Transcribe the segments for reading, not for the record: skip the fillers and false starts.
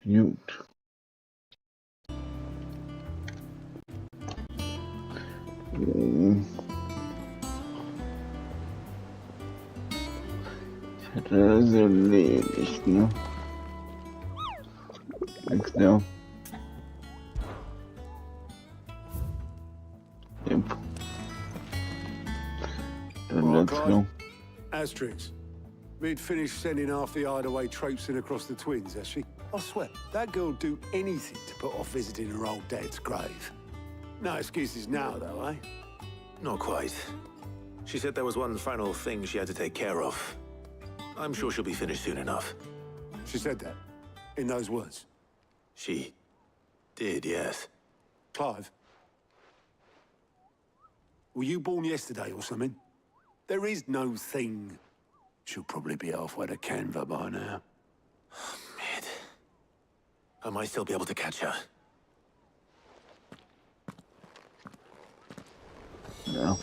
Gut. Ich hätte das erledigt, ne? Nix mehr. Yep. Then let's go. Asterix. Mid finished sending half the hideaway traipsing across the twins, has she? I swear, that girl'd do anything to put off visiting her old dad's grave. No excuses now, though, eh? Not quite. She said there was one final thing she had to take care of. I'm sure she'll be finished soon enough. She said that? In those words? She did, yes. Clive? Were you born yesterday or something? There is no thing. She'll probably be halfway to Canva by now. Mid. I might still be able to catch her. Yeah.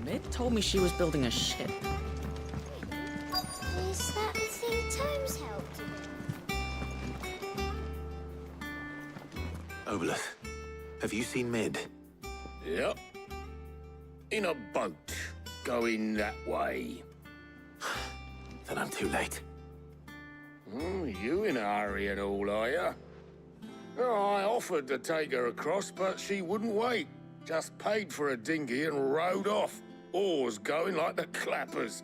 Mid told me she was building a ship. Is that the thing Tomes helped with? Obolus, have you seen Mid? Yep. In a boat, going that way. Then I'm too late. You in a hurry and all, are you? Oh, I offered to take her across, but she wouldn't wait. Just paid for a dinghy and rowed off. Oars going like the clappers.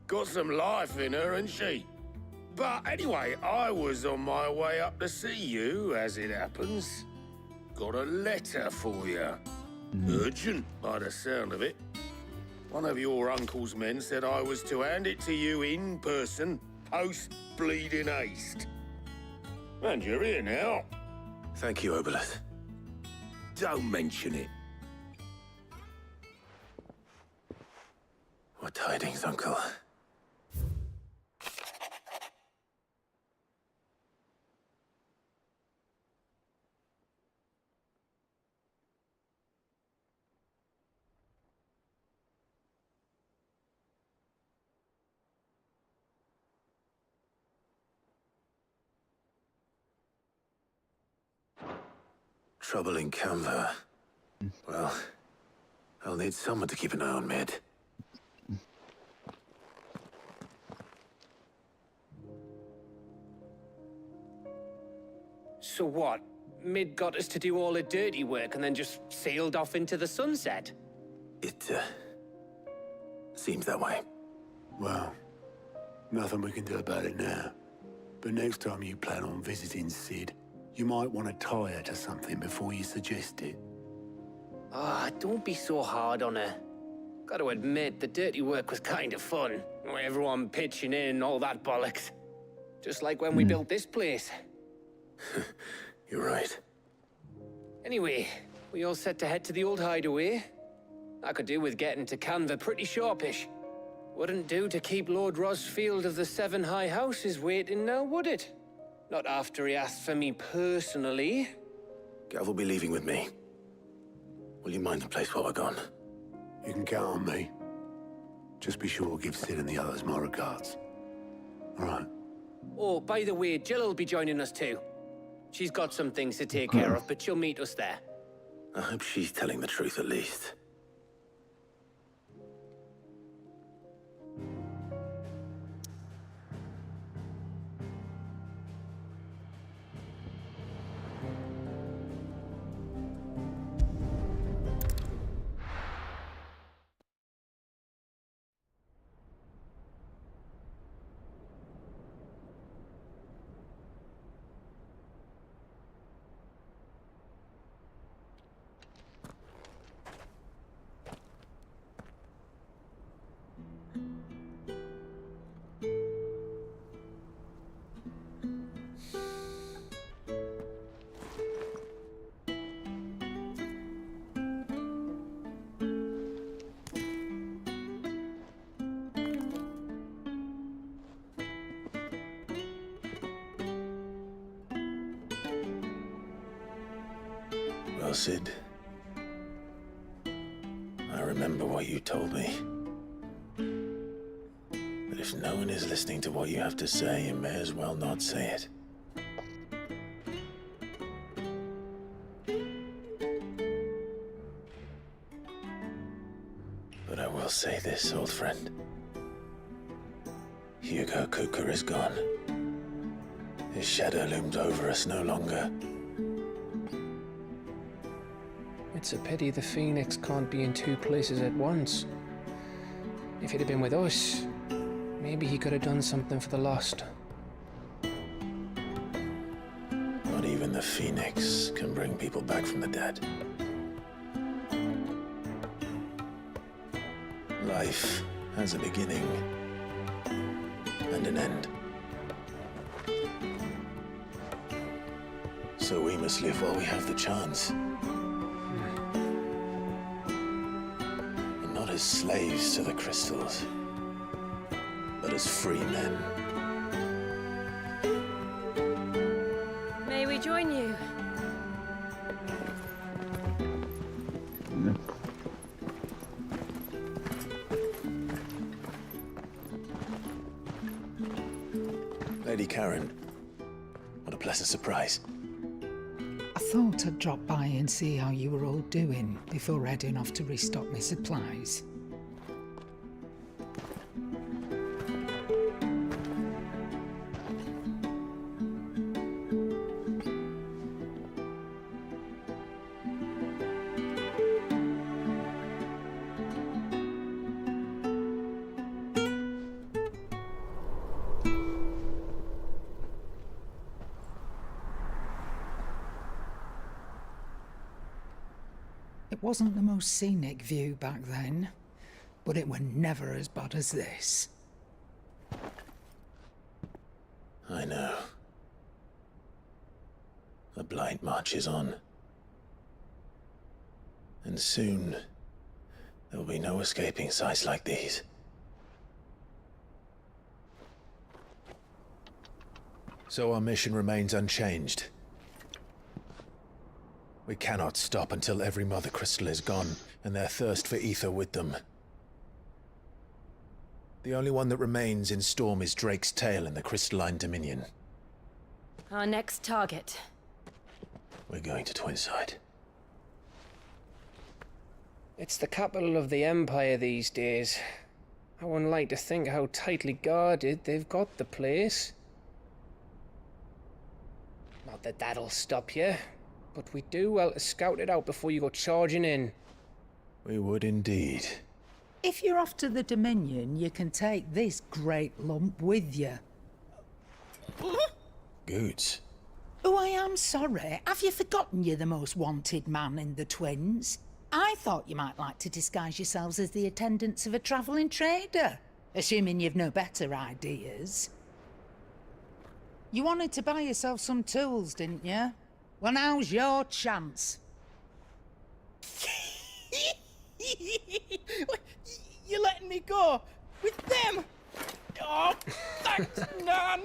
Got some life in her, ain't she? But anyway, I was on my way up to see you, as it happens. Got a letter for you. Urgent, by the sound of it. One of your uncle's men said I was to hand it to you in person, post-bleeding haste. And you're here now. Thank you, Obolus. Don't mention it. What tidings, Uncle? Trouble in Canva. Well, I'll need someone to keep an eye on Mid. So what? Mid got us to do all the dirty work and then just sailed off into the sunset? It, seems that way. Well, nothing we can do about it now. But next time you plan on visiting Sid, you might want to tie her to something before you suggest it. Ah, don't be so hard on her. Got to admit, the dirty work was kind of fun. Everyone pitching in and all that bollocks. Just like when we built this place. You're right. Anyway, we all set to head to the old hideaway. I could do with getting to Canva pretty sharpish. Wouldn't do to keep Lord Rosfield of the Seven High Houses waiting now, would it? Not after he asked for me personally. Gav will be leaving with me. Will you mind the place while we're gone? You can count on me. Just be sure to give Sid and the others my regards. All right. Oh, by the way, Jill will be joining us too. She's got some things to take care of, but she'll meet us there. I hope she's telling the truth at least. Well, Sid, I remember what you told me. But if If no one is listening to what you have to say, you may as well not say it. But I will say this, old friend. Hugo Cooker is gone. His shadow looms over us no longer. It's a pity the Phoenix can't be in two places at once. If he'd have been with us, maybe he could have done something for the lost. Not even the Phoenix can bring people back from the dead. Life has a beginning and an end. So we must live while we have the chance. And not as slaves to the crystals, but as free men. May we join you? No. Lady Karen, what a pleasant surprise. I thought I'd drop by and see how you were all doing before heading off to restock my supplies. It wasn't the most scenic view back then, but it were never as bad as this. I know. The blight marches on. And soon, there will be no escaping sights like these. So our mission remains unchanged. We cannot stop until every Mother Crystal is gone, and their thirst for ether with them. The only one that remains in Storm is Drake's tail in the Crystalline Dominion. Our next target. We're going to Twinside. It's the capital of the Empire these days. I wouldn't like to think how tightly guarded they've got the place. Not that that'll stop you, but we do well to scout it out before you go charging in. We would indeed. If you're off to the Dominion, you can take this great lump with you. Goods. Oh, I am sorry. Have you forgotten you're the most wanted man in the Twins? I thought you might like to disguise yourselves as the attendants of a travelling trader, assuming you've no better ideas. You wanted to buy yourself some tools, didn't you? Well, now's your chance. You're letting me go with them? Oh, thanks, Nan.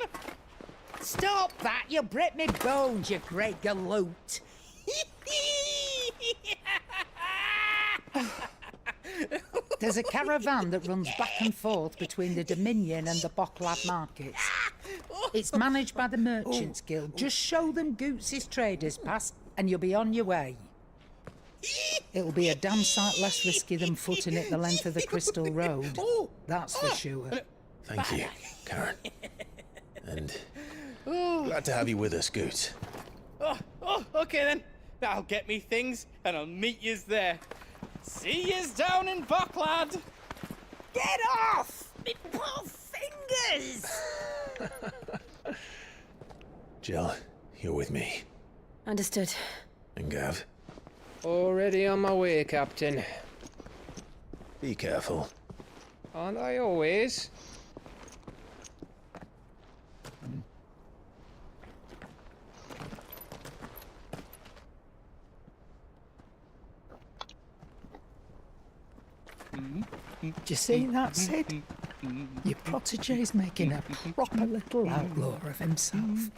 Stop that! You'll break me bones, you great galoot. There's a caravan that runs back and forth between the Dominion and the Bocklad markets. It's managed by the Merchants Guild. Just show them Goots' traders pass and you'll be on your way. It'll be a damn sight less risky than footing it the length of the Crystal Road. That's for sure. Thank you, Karen. And glad to have you with us, Goots. Okay then. That'll get me things, and I'll meet yous there. See yous down in Bocklad. Get off! Me poor fingers! Jill, you're with me. Understood. And Gav, Already on my way, Captain. be careful. Aren't I always? Do you see that, Sid? Your protege's making a proper little outlaw of himself.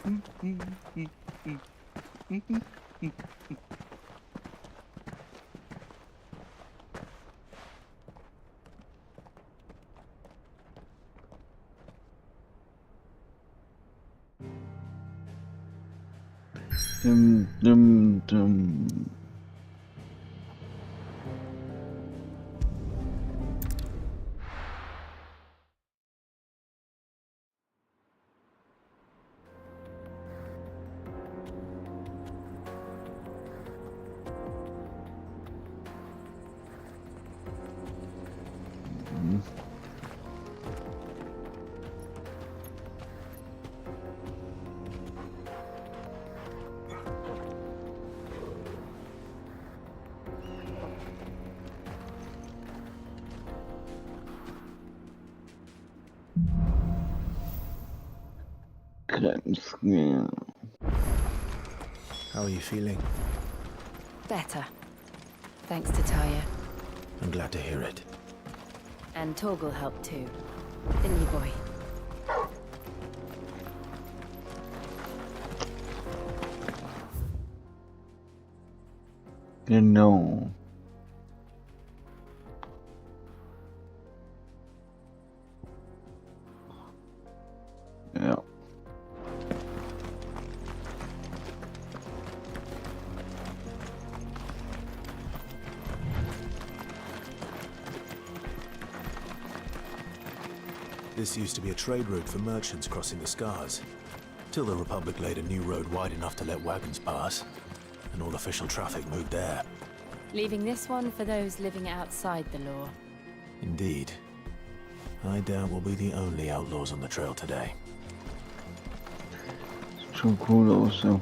Dum, dum, dum. Grenzgehen. How are you feeling? Better. Thanks to Taya. I'm glad to hear it. And Torgal helped too. Didn't you, boy? Genau. Ja. This used to be a trade route for merchants crossing the Scars, till the Republic laid a new road wide enough to let wagons pass, and all official traffic moved there. Leaving this one for those living outside the law. Indeed. I doubt we'll be the only outlaws on the trail today. Schon cool aus, ja.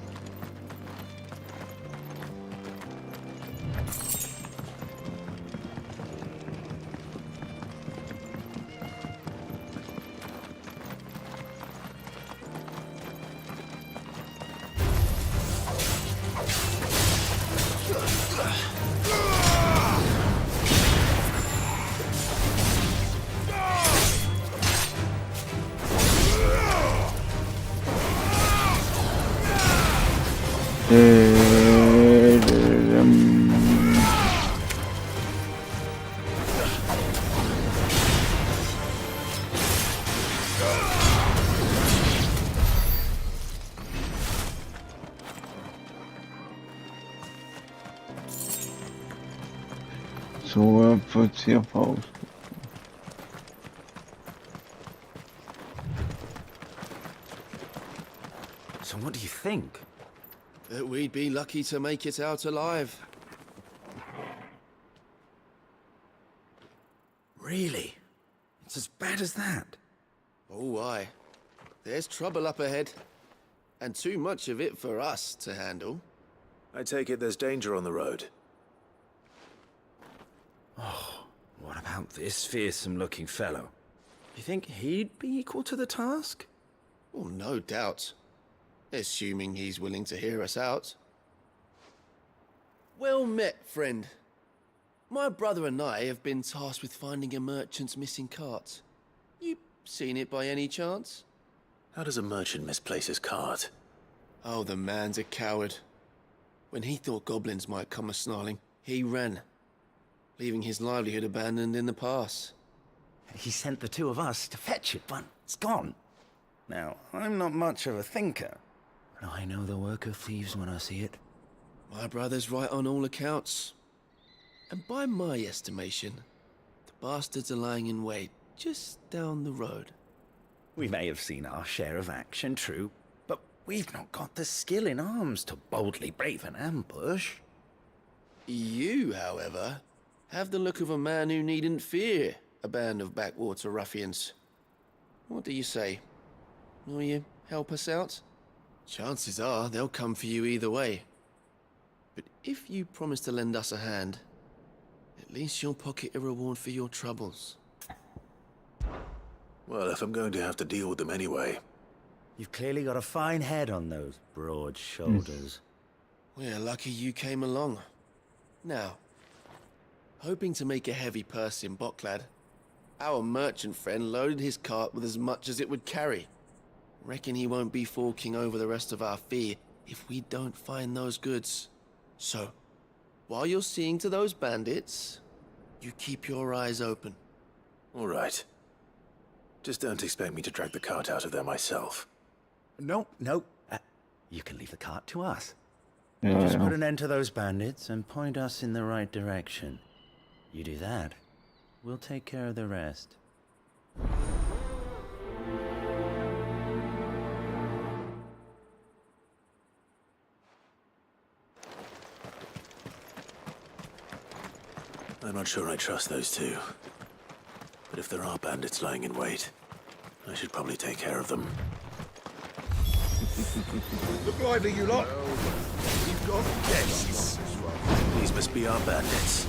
So wird's hier Faust. So what do you think? That we'd be lucky to make it out alive. Really? It's as bad as that? Oh, aye. There's trouble up ahead. And too much of it for us to handle. I take it there's danger on the road. Oh, what about this fearsome-looking fellow? You think he'd be equal to the task? Well, no doubt. Assuming he's willing to hear us out. Well met, friend. My brother and I have been tasked with finding a merchant's missing cart. You seen it by any chance? How does a merchant misplace his cart? Oh, the man's a coward. When he thought goblins might come a-snarling, he ran, leaving his livelihood abandoned in the pass. He sent the two of us to fetch it, but it's gone. Now, I'm not much of a thinker, but I know the work of thieves when I see it. My brother's right on all accounts. And by my estimation, the bastards are lying in wait just down the road. We may have seen our share of action, true, but we've not got the skill in arms to boldly brave an ambush. You, however, have the look of a man who needn't fear a band of backwater ruffians. What do you say? Will you help us out? Chances are they'll come for you either way. But if you promise to lend us a hand, at least you'll pocket a reward for your troubles. Well, if I'm going to have to deal with them anyway. You've clearly got a fine head on those broad shoulders. We're lucky you came along. Now, hoping to make a heavy purse in Boklad, our merchant friend loaded his cart with as much as it would carry. Reckon he won't be forking over the rest of our fee if we don't find those goods. So, while you're seeing to those bandits, you keep your eyes open. All right. Just don't expect me to drag the cart out of there myself. No. You can leave the cart to us. Just ja. put an end to those bandits and point us in the right direction. You do that, we'll take care of the rest. I'm not sure I trust those two. But if there are bandits lying in wait, I should probably take care of them. Look lively, you lot. We've got guests. These must be our bandits.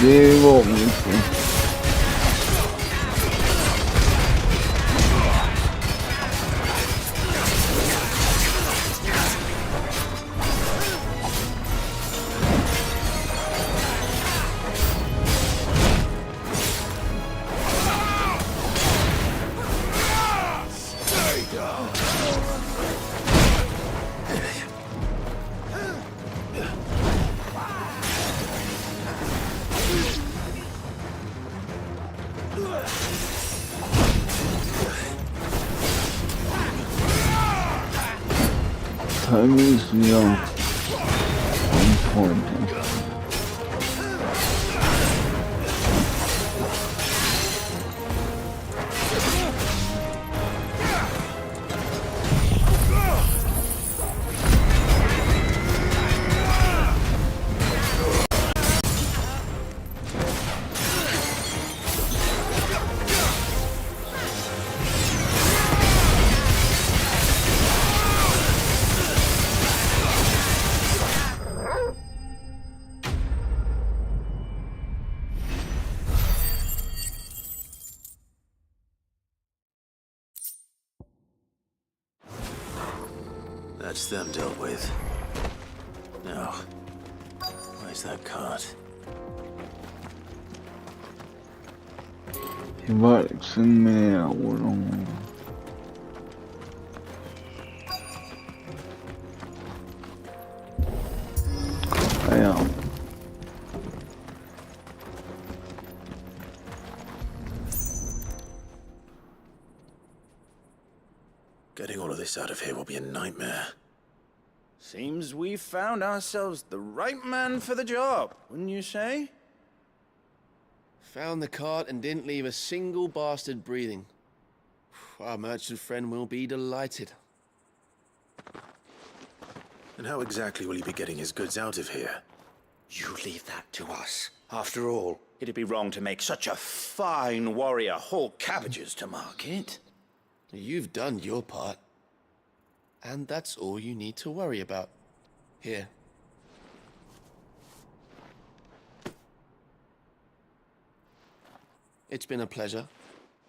Det var inte. Timing is on point. That's them dealt with. Now, where's that cart? Det var liksom med ord. Ja. Getting all of this out of here will be a nightmare. Seems we've found ourselves the right man for the job, wouldn't you say? Found the cart and didn't leave a single bastard breathing. Our merchant friend will be delighted. And how exactly will he be getting his goods out of here? You leave that to us. After all, it'd be wrong to make such a fine warrior haul cabbages to market. You've done your part. And that's all you need to worry about. Here. It's been a pleasure.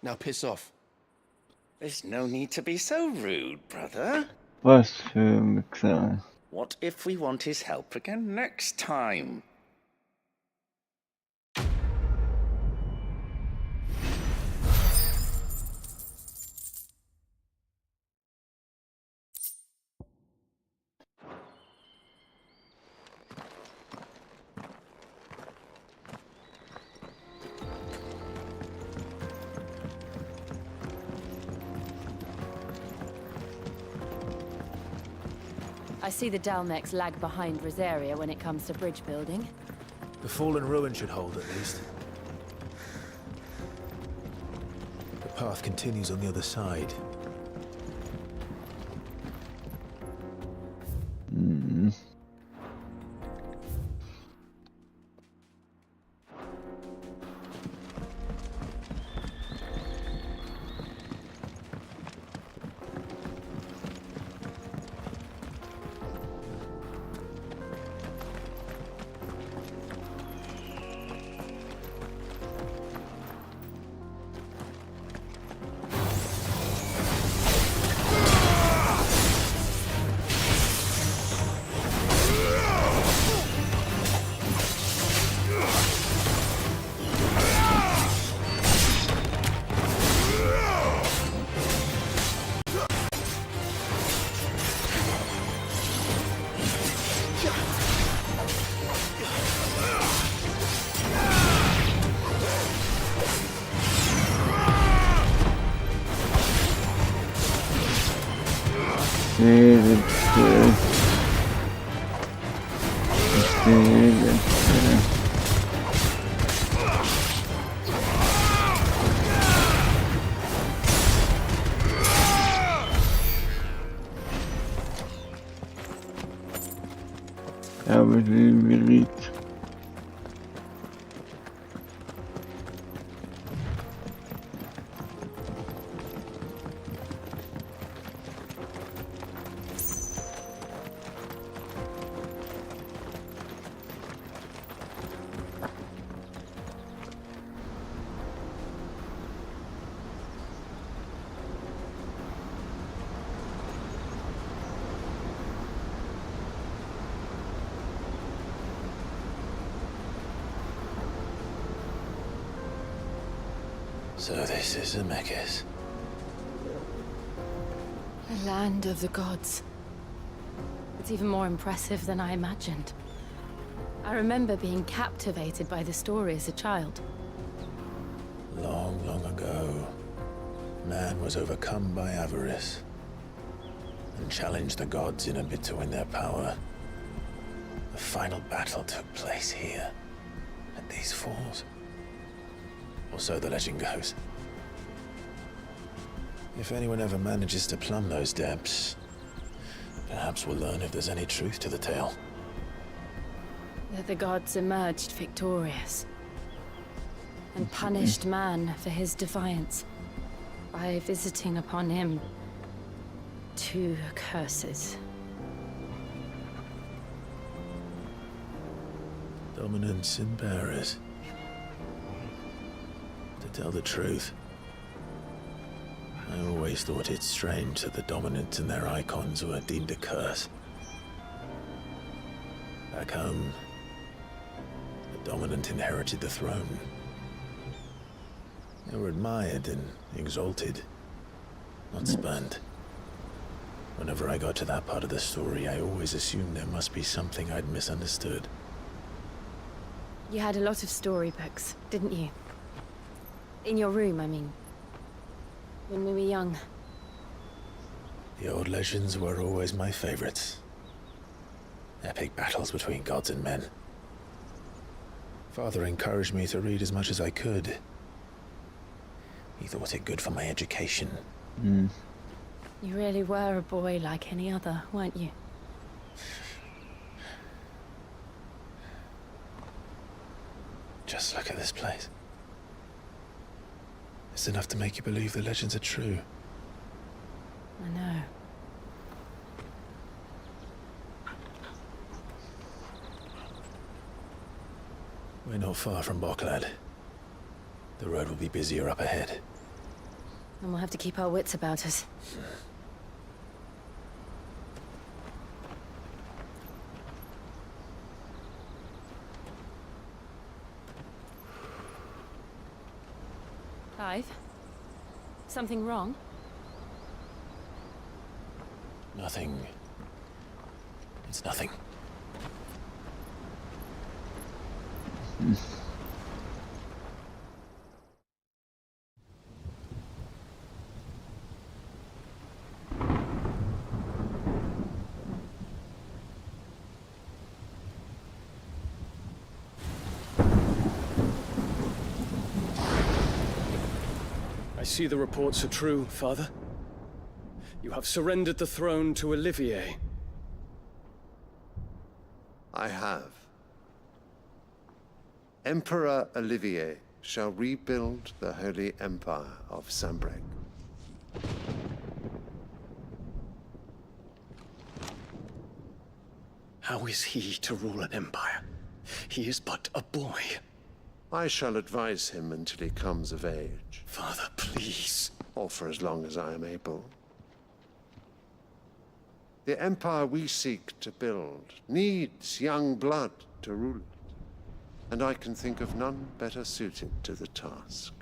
Now piss off. There's no need to be so rude, brother. Was für Mixer. What if we want his help again next time? I see the Dalnecs lag behind Rosaria when it comes to bridge building. The fallen ruin should hold, at least. The path continues on the other side. So this is Zemeckis. The land of the gods. It's even more impressive than I imagined. I remember being captivated by the story as a child. Long, long ago, man was overcome by avarice and challenged the gods in a bid to win their power. The final battle took place here, at these falls. Or so the legend goes. If anyone ever manages to plumb those depths, perhaps we'll learn if there's any truth to the tale. That the gods emerged victorious and punished man for his defiance by visiting upon him 2 curses. Dominance and bearers. To tell the truth, I always thought it strange that the dominant and their icons were deemed a curse. Back home, the dominant inherited the throne. They were admired and exalted, not spurned. Whenever I got to that part of the story, I always assumed there must be something I'd misunderstood. You had a lot of storybooks, didn't you? In your room, I mean. When we were young. The old legends were always my favorites. Epic battles between gods and men. Father encouraged me to read as much as I could. He thought it good for my education. You really were a boy like any other, weren't you? Just look at this place. It's enough to make you believe the legends are true. I know. We're not far from Boklad. The road will be busier up ahead. And we'll have to keep our wits about us. Clive? Something wrong? Nothing. It's nothing. see the reports are true, Father? You have surrendered the throne to Olivier. I have. Emperor Olivier shall rebuild the Holy Empire of Sambrec. How is he to rule an empire? He is but a boy. I shall advise him until he comes of age. Father, please. Or for as long as I am able. The empire we seek to build needs young blood to rule it, and I can think of none better suited to the task.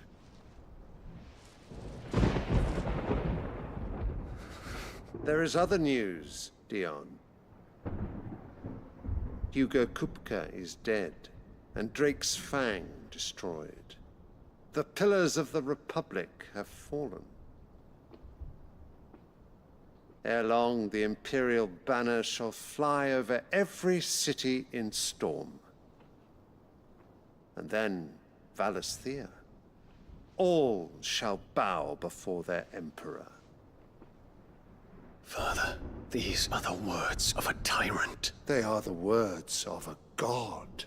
There is other news, Dion. Hugo Kupka is dead, and Drake's Fang destroyed. The pillars of the Republic have fallen. Ere long, the Imperial banner shall fly over every city in Storm. And then, Valisthea. All shall bow before their Emperor. Father, these are the words of a tyrant. They are the words of a god.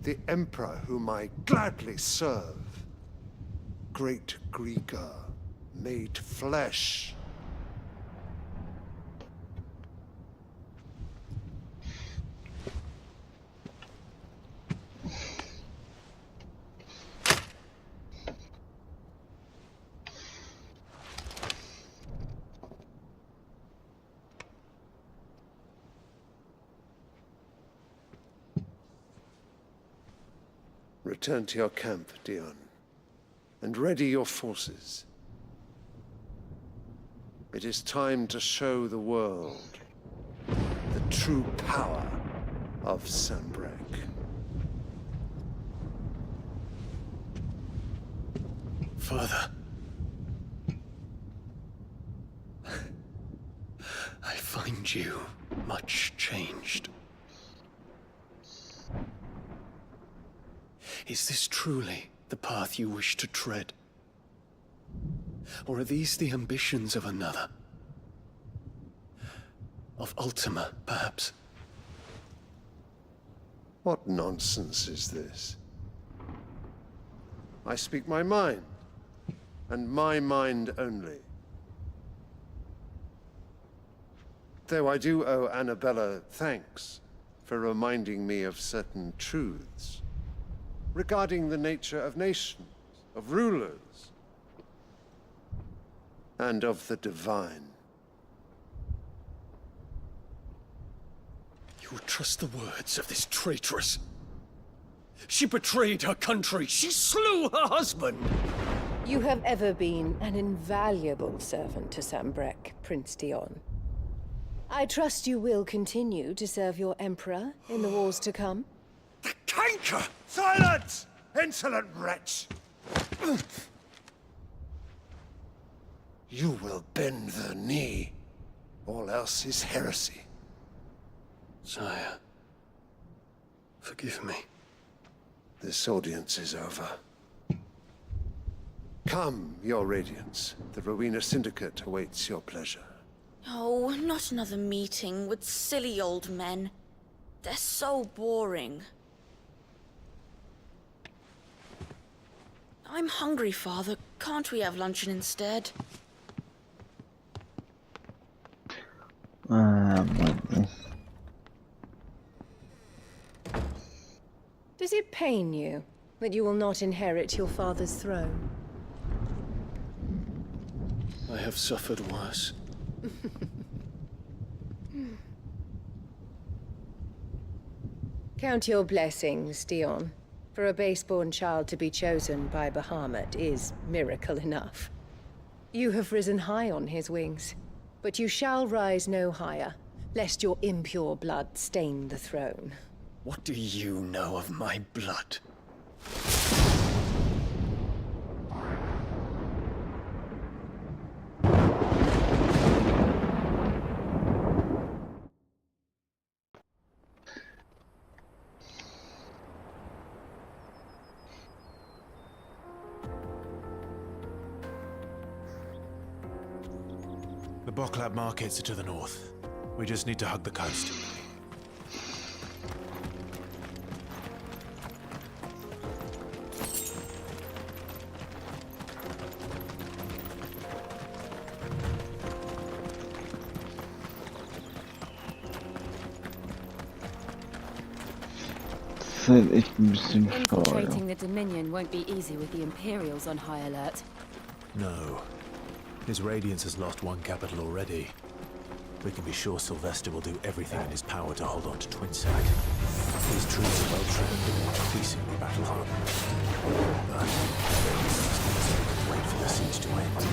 The Emperor whom I gladly serve. Great Grieger, made flesh. Return to your camp, Dion, and ready your forces. It is time to show the world the true power of Sambrec. Father. I find you much changed. Is this truly the path you wish to tread? Or are these the ambitions of another? Of Ultima, perhaps? What nonsense is this? I speak my mind, and my mind only. Though I do owe Annabella thanks for reminding me of certain truths regarding the nature of nations, of rulers, and of the divine. You would trust the words of this traitress? She betrayed her country. She slew her husband. You have ever been an invaluable servant to Sambrec, Prince Dion. I trust you will continue to serve your Emperor in the wars to come. The canker! Silence! Insolent wretch! You will bend the knee. All else is heresy. Sire, forgive me. This audience is over. Come, your Radiance. The Rowena Syndicate awaits your pleasure. Oh, not another meeting with silly old men. They're so boring. I'm hungry, Father. Can't we have luncheon instead? Does it pain you that you will not inherit your father's throne? I have suffered worse. Count your blessings, Dion. For a base-born child to be chosen by Bahamut is miracle enough. You have risen high on his wings, but you shall rise no higher, lest your impure blood stain the throne. What do you know of my blood? The Boklab markets are to the north. We just need to hug the coast. Das ist halt echt ein bisschen schade. Infiltrating the Dominion won't be easy with the Imperials on high alert. No. His Radiance has lost one capital already. We can be sure Sylvester will do everything in his power to hold on to Twinsack. His troops are well trained and increasingly battle-hardened. But wait for the siege to end.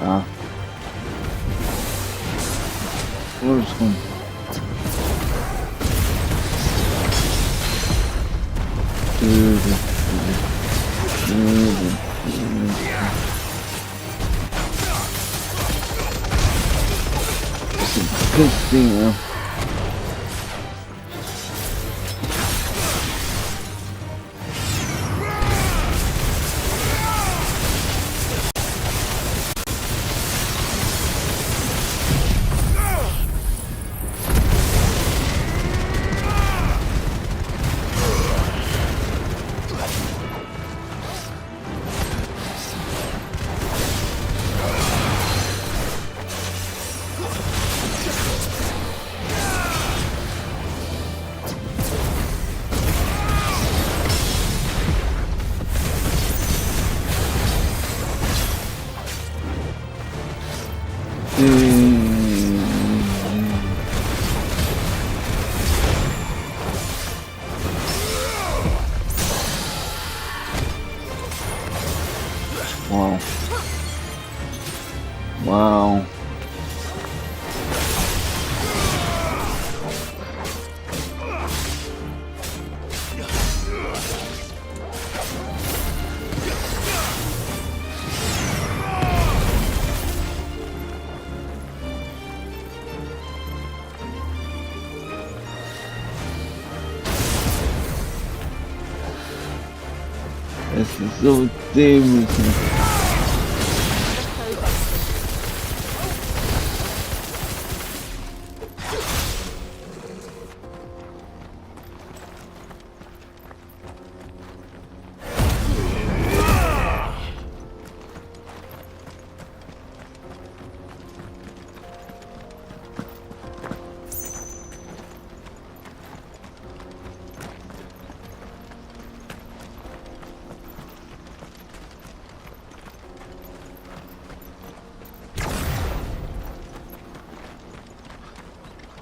Ah. Los, komm. Das Ding, ja. Wow. Wow. Es ist so dämlich.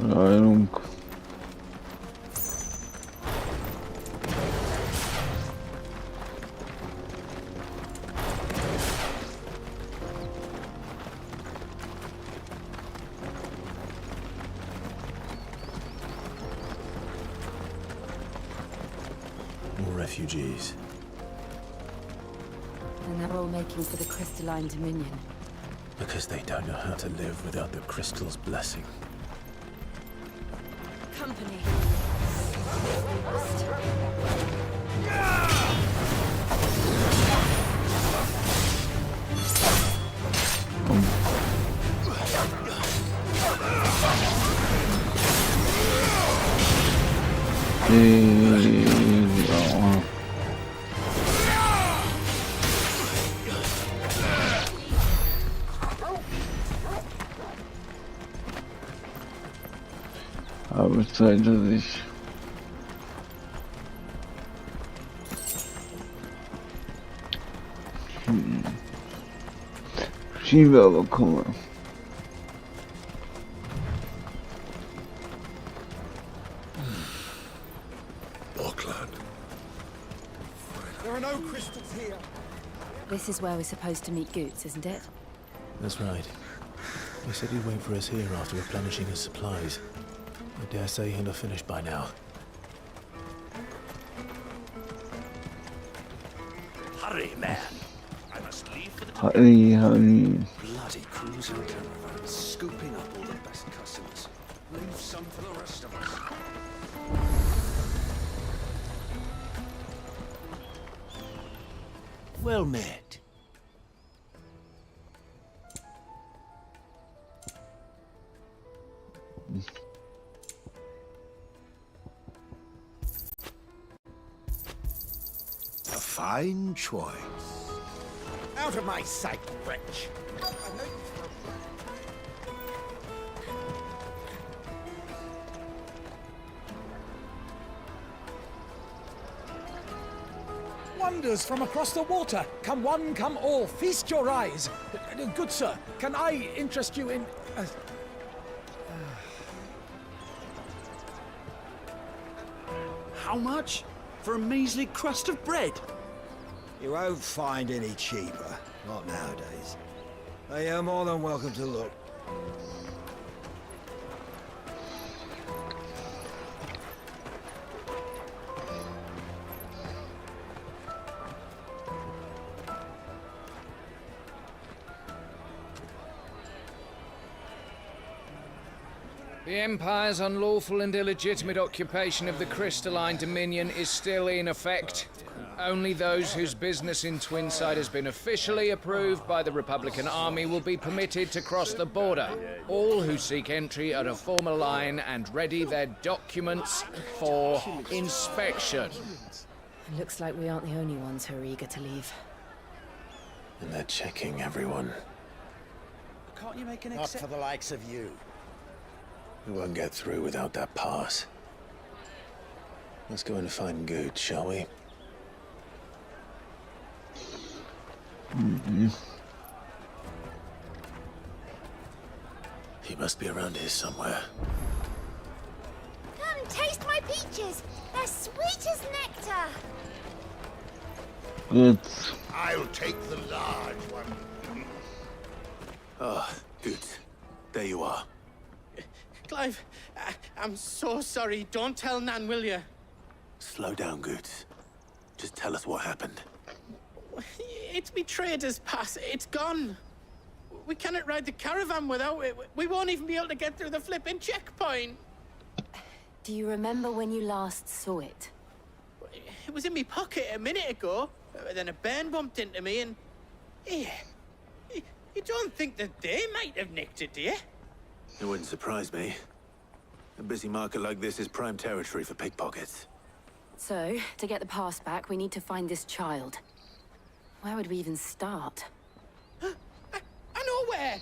Ahnung. More refugees. And they're all making for the crystalline Dominion. Because they don't know how to live without the crystal's blessing. Company. Aber Zeit, dass ich Schieber bekomme. There are no crystals here. This is where we're supposed to meet Goots, isn't it? That's right. He said he'd wait for us here after replenishing his supplies. I dare say he'll have finished by now. Hurry, man. I must leave for the Honey. bloody cruiser caravan. scooping up all the best customers. Leave some for the rest of us. Well met. A fine choice. Out of my sight, wretch. Wonders from across the water. Come one, come all. Feast your eyes. Good sir, can I interest you in... How much? For a measly crust of bread? You won't find any cheaper. Not nowadays. But you're more than welcome to look. The Empire's unlawful and illegitimate occupation of the crystalline dominion is still in effect. Only those whose business in Twinside has been officially approved by the Republican Army will be permitted to cross the border. All who seek entry are to form a line and ready their documents for inspection. It looks like we aren't the only ones who are eager to leave. And they're checking everyone. Can't you make an Not for the likes of you. We won't get through without that pass. Let's go and find Good, shall we? He must be around here somewhere. Come taste my peaches. They're sweet as nectar. Good. I'll take the large one. Ah, Good. There you are. Clive, I'm so sorry. Don't tell Nan, will you? Slow down, Good. Just tell us what happened. It's me trader's pass. It's gone. We cannot ride the caravan without it. We won't even be able to get through the flipping checkpoint. Do you remember when you last saw it? It was in my pocket a minute ago. Then a bairn bumped into me and... Yeah. You don't think that they might have nicked it, do you? It wouldn't surprise me. A busy market like this is prime territory for pickpockets. So, to get the pass back, we need to find this child. Where would we even start? I know where!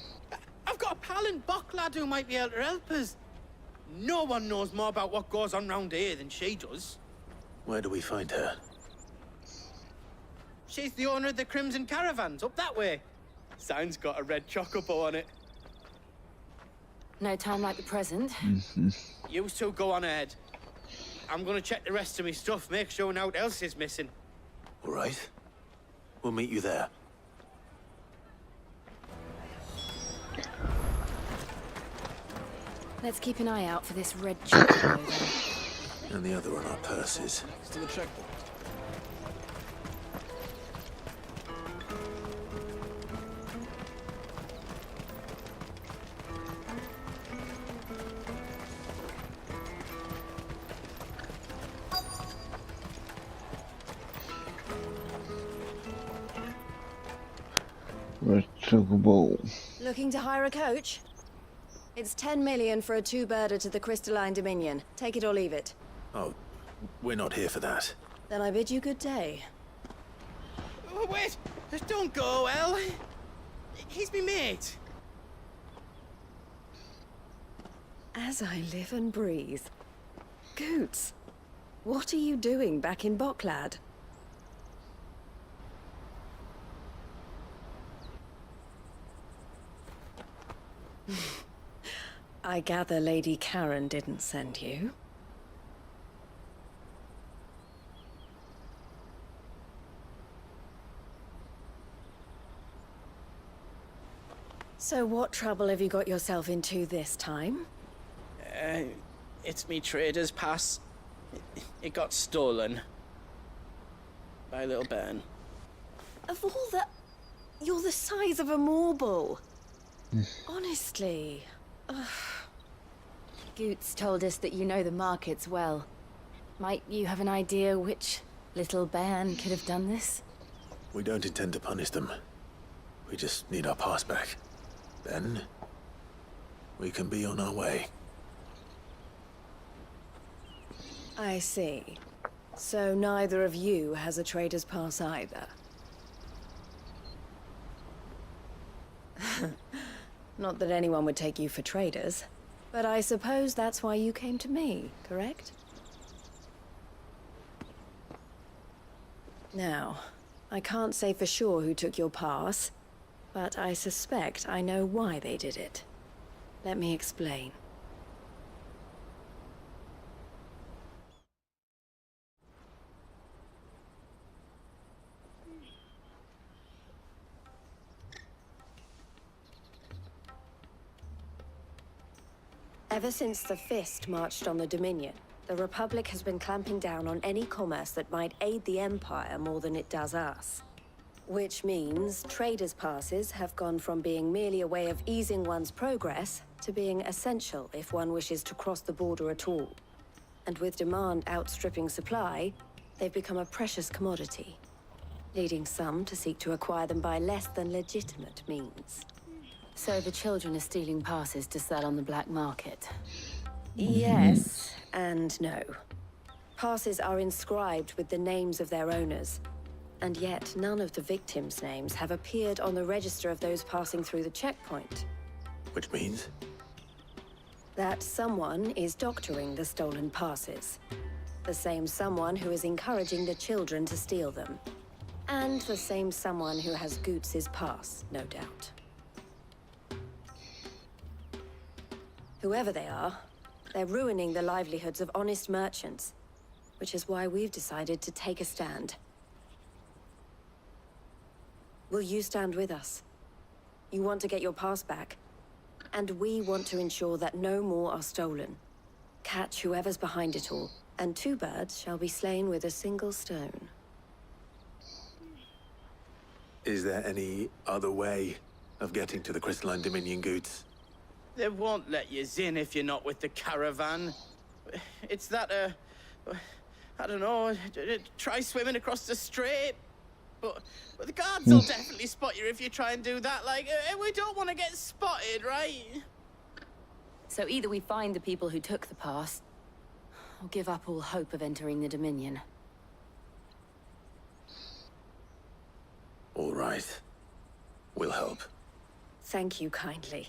I've got a pal in Bocklad who might be able to help us. No one knows more about what goes on round here than she does. Where do we find her? She's the owner of the Crimson Caravans, up that way. Sign's got a red chocobo on it. No time like the present. You two go on ahead. I'm gonna check the rest of my stuff, make sure naught else is missing. All right. We'll meet you there. Let's keep an eye out for this red chocobo. And the other on our purses. To the checkpoint. Looking to hire a coach? It's 10 million for a two-birder to the Crystalline Dominion. Take it or leave it. Oh, we're not here for that. Then I bid you good day. Oh, wait! Don't go, El. He's me mate. As I live and breathe. Goots, what are you doing back in Bocklad? I gather Lady Karen didn't send you. So what trouble have you got yourself into this time? It's me trader's pass. It got stolen. By a little bairn. Of all the... You're the size of a marble. Honestly. Ugh. Goots told us that you know the markets well. Might you have an idea which little bairn could have done this? We don't intend to punish them. We just need our pass back. Then, we can be on our way. I see. So neither of you has a trader's pass either. Not that anyone would take you for traders, but I suppose that's why you came to me, correct? Now, I can't say for sure who took your pass, but I suspect I know why they did it. Let me explain. Ever since the Fist marched on the Dominion, the Republic has been clamping down on any commerce that might aid the Empire more than it does us. Which means traders' passes have gone from being merely a way of easing one's progress to being essential if one wishes to cross the border at all. And with demand outstripping supply, they've become a precious commodity, leading some to seek to acquire them by less than legitimate means. So the children are stealing passes to sell on the black market? Yes, and no. Passes are inscribed with the names of their owners, and yet none of the victims' names have appeared on the register of those passing through the checkpoint. Which means? That someone is doctoring the stolen passes. The same someone who is encouraging the children to steal them. And the same someone who has Goots' pass, no doubt. Whoever they are, they're ruining the livelihoods of honest merchants, which is why we've decided to take a stand. Will you stand with us? You want to get your pass back, and we want to ensure that no more are stolen. Catch whoever's behind it all, and 2 birds shall be slain with a single stone. Is there any other way of getting to the Crystalline Dominion, Goots? They won't let you in if you're not with the caravan. It's that, I don't know, try swimming across the strait. But the guards will definitely spot you if you try and do that. Like, we don't want to get spotted, right? So either we find the people who took the pass, or give up all hope of entering the Dominion. All right. We'll help. Thank you kindly.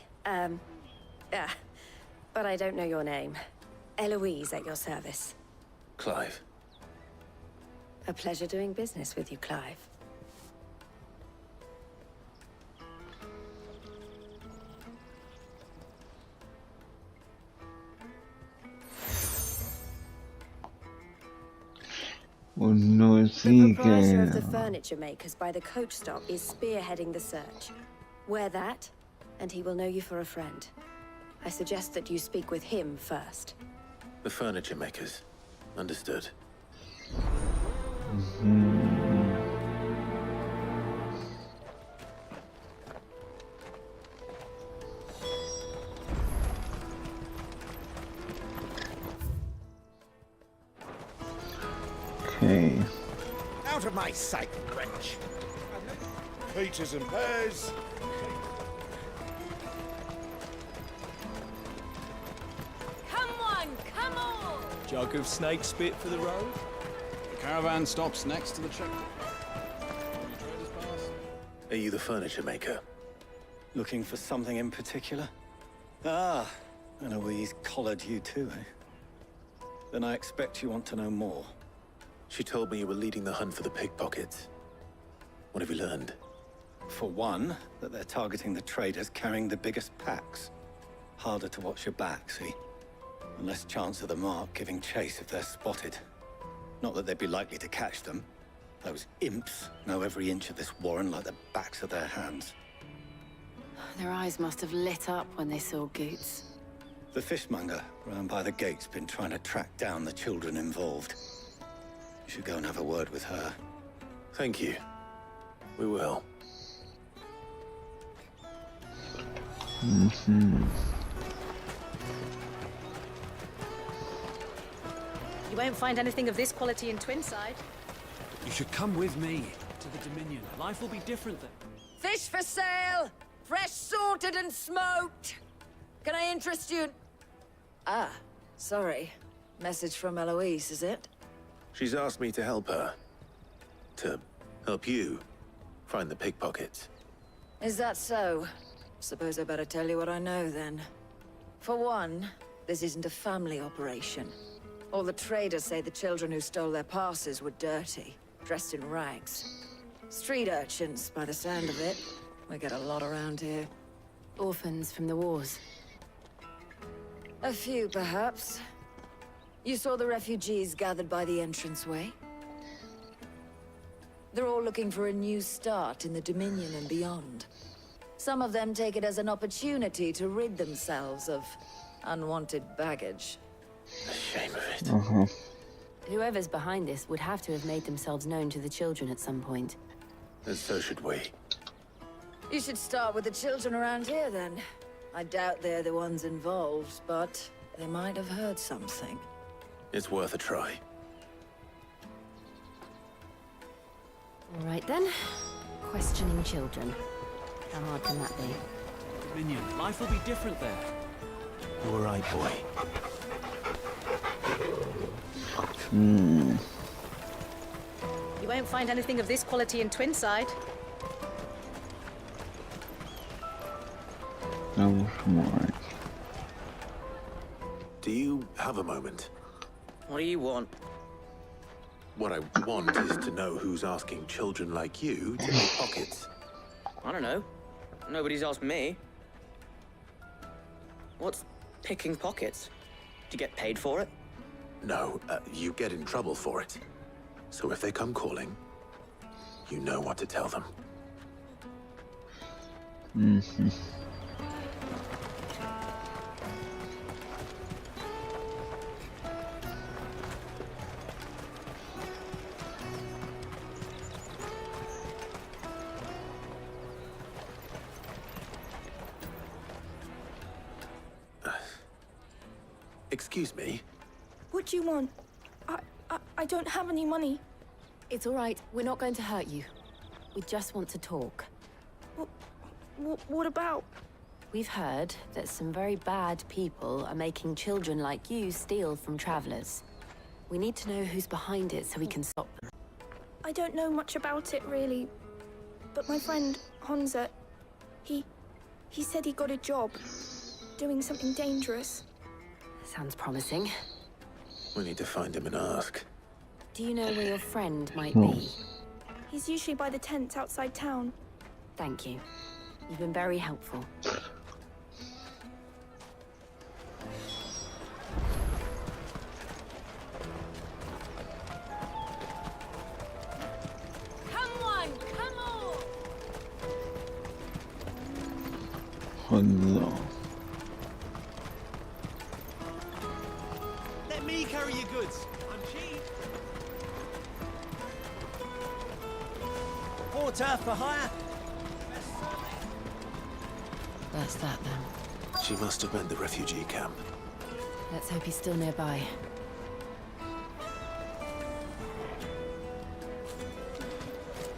But I don't know your name. Eloise at your service. Clive. A pleasure doing business with you, Clive. The proprietor of the furniture makers by the coach stop is spearheading the search. Wear that, and he will know you for a friend. I suggest that you speak with him first. The furniture makers. Understood. Okay. Out of my sight, wretch! Peaches and pears. Come on! Jug of snake spit for the road? The caravan stops next to the checkpoint. Are you the furniture maker? Looking for something in particular? Ah, and Eloise collared you too, eh? Then I expect you want to know more. She told me you were leading the hunt for the pickpockets. What have you learned? For one, that they're targeting the traders carrying the biggest packs. Harder to watch your back, see? And less chance of the mark giving chase if they're spotted. Not that they'd be likely to catch them. Those imps know every inch of this warren like the backs of their hands. Their eyes must have lit up when they saw Goots. The fishmonger round by the gate's been trying to track down the children involved. You should go and have a word with her. Thank you. We will. You won't find anything of this quality in Twinside. You should come with me to the Dominion. Life will be different then. Fish for sale! Fresh sorted and smoked! Can I interest you? Ah, sorry. Message from Eloise, is it? She's asked me to help her. To help you find the pickpockets. Is that so? Suppose I better tell you what I know then. For one, this isn't a family operation. All the traders say the children who stole their passes were dirty, dressed in rags. Street urchins, by the sound of it. We get a lot around here. Orphans from the wars. A few, perhaps. You saw the refugees gathered by the entranceway? They're all looking for a new start in the Dominion and beyond. Some of them take it as an opportunity to rid themselves of unwanted baggage. A shame of it. Whoever's behind this would have to have made themselves known to the children at some point. And so should we. You should start with the children around here, then. I doubt they're the ones involved, but they might have heard something. It's worth a try. All right, then. Questioning children. How hard can that be? Dominion. Life will be different there. All right, boy. You won't find anything of this quality in Twinside. Do you have a moment? What do you want? What I want is to know who's asking children like you to make pockets. I don't know. Nobody's asked me. What's picking pockets? Do you get paid for it? No, you get in trouble for it. So if they come calling, you know what to tell them. Excuse me? What do you want? I don't have any money. It's all right. We're not going to hurt you. We just want to talk. What about? We've heard that some very bad people are making children like you steal from travelers. We need to know who's behind it so we can stop them. I don't know much about it, really. But my friend, Honza, he said he got a job doing something dangerous. Sounds promising. We need to find him and ask. Do you know where your friend might be? He's usually by the tents outside town. Thank you. You've been very helpful. Come on, come on! Hello. Let me carry your goods. I'm cheap. Porter for hire. That's that then. She must have meant the refugee camp. Let's hope he's still nearby.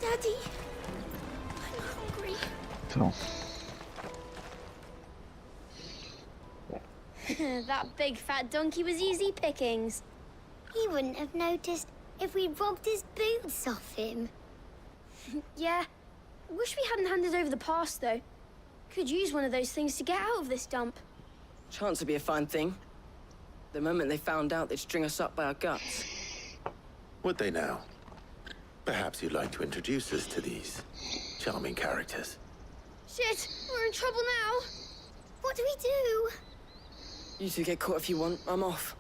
Daddy, I'm hungry. So. That big fat donkey was easy pickings. He wouldn't have noticed if we'd robbed his boots off him. Yeah. Wish we hadn't handed over the pass, though. Could use one of those things to get out of this dump. Chance would be a fine thing. The moment they found out, they'd string us up by our guts. Would they now? Perhaps you'd like to introduce us to these charming characters. Shit, we're in trouble now. What do we do? You two get caught if you want. I'm off.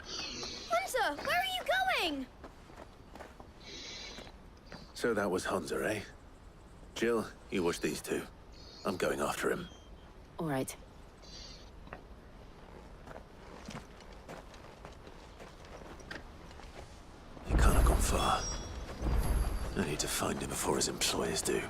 Hunter, where are you going? So that was Hunter, eh? Jill, you watch these two. I'm going after him. All right. He can't have gone far. I need to find him before his employers do.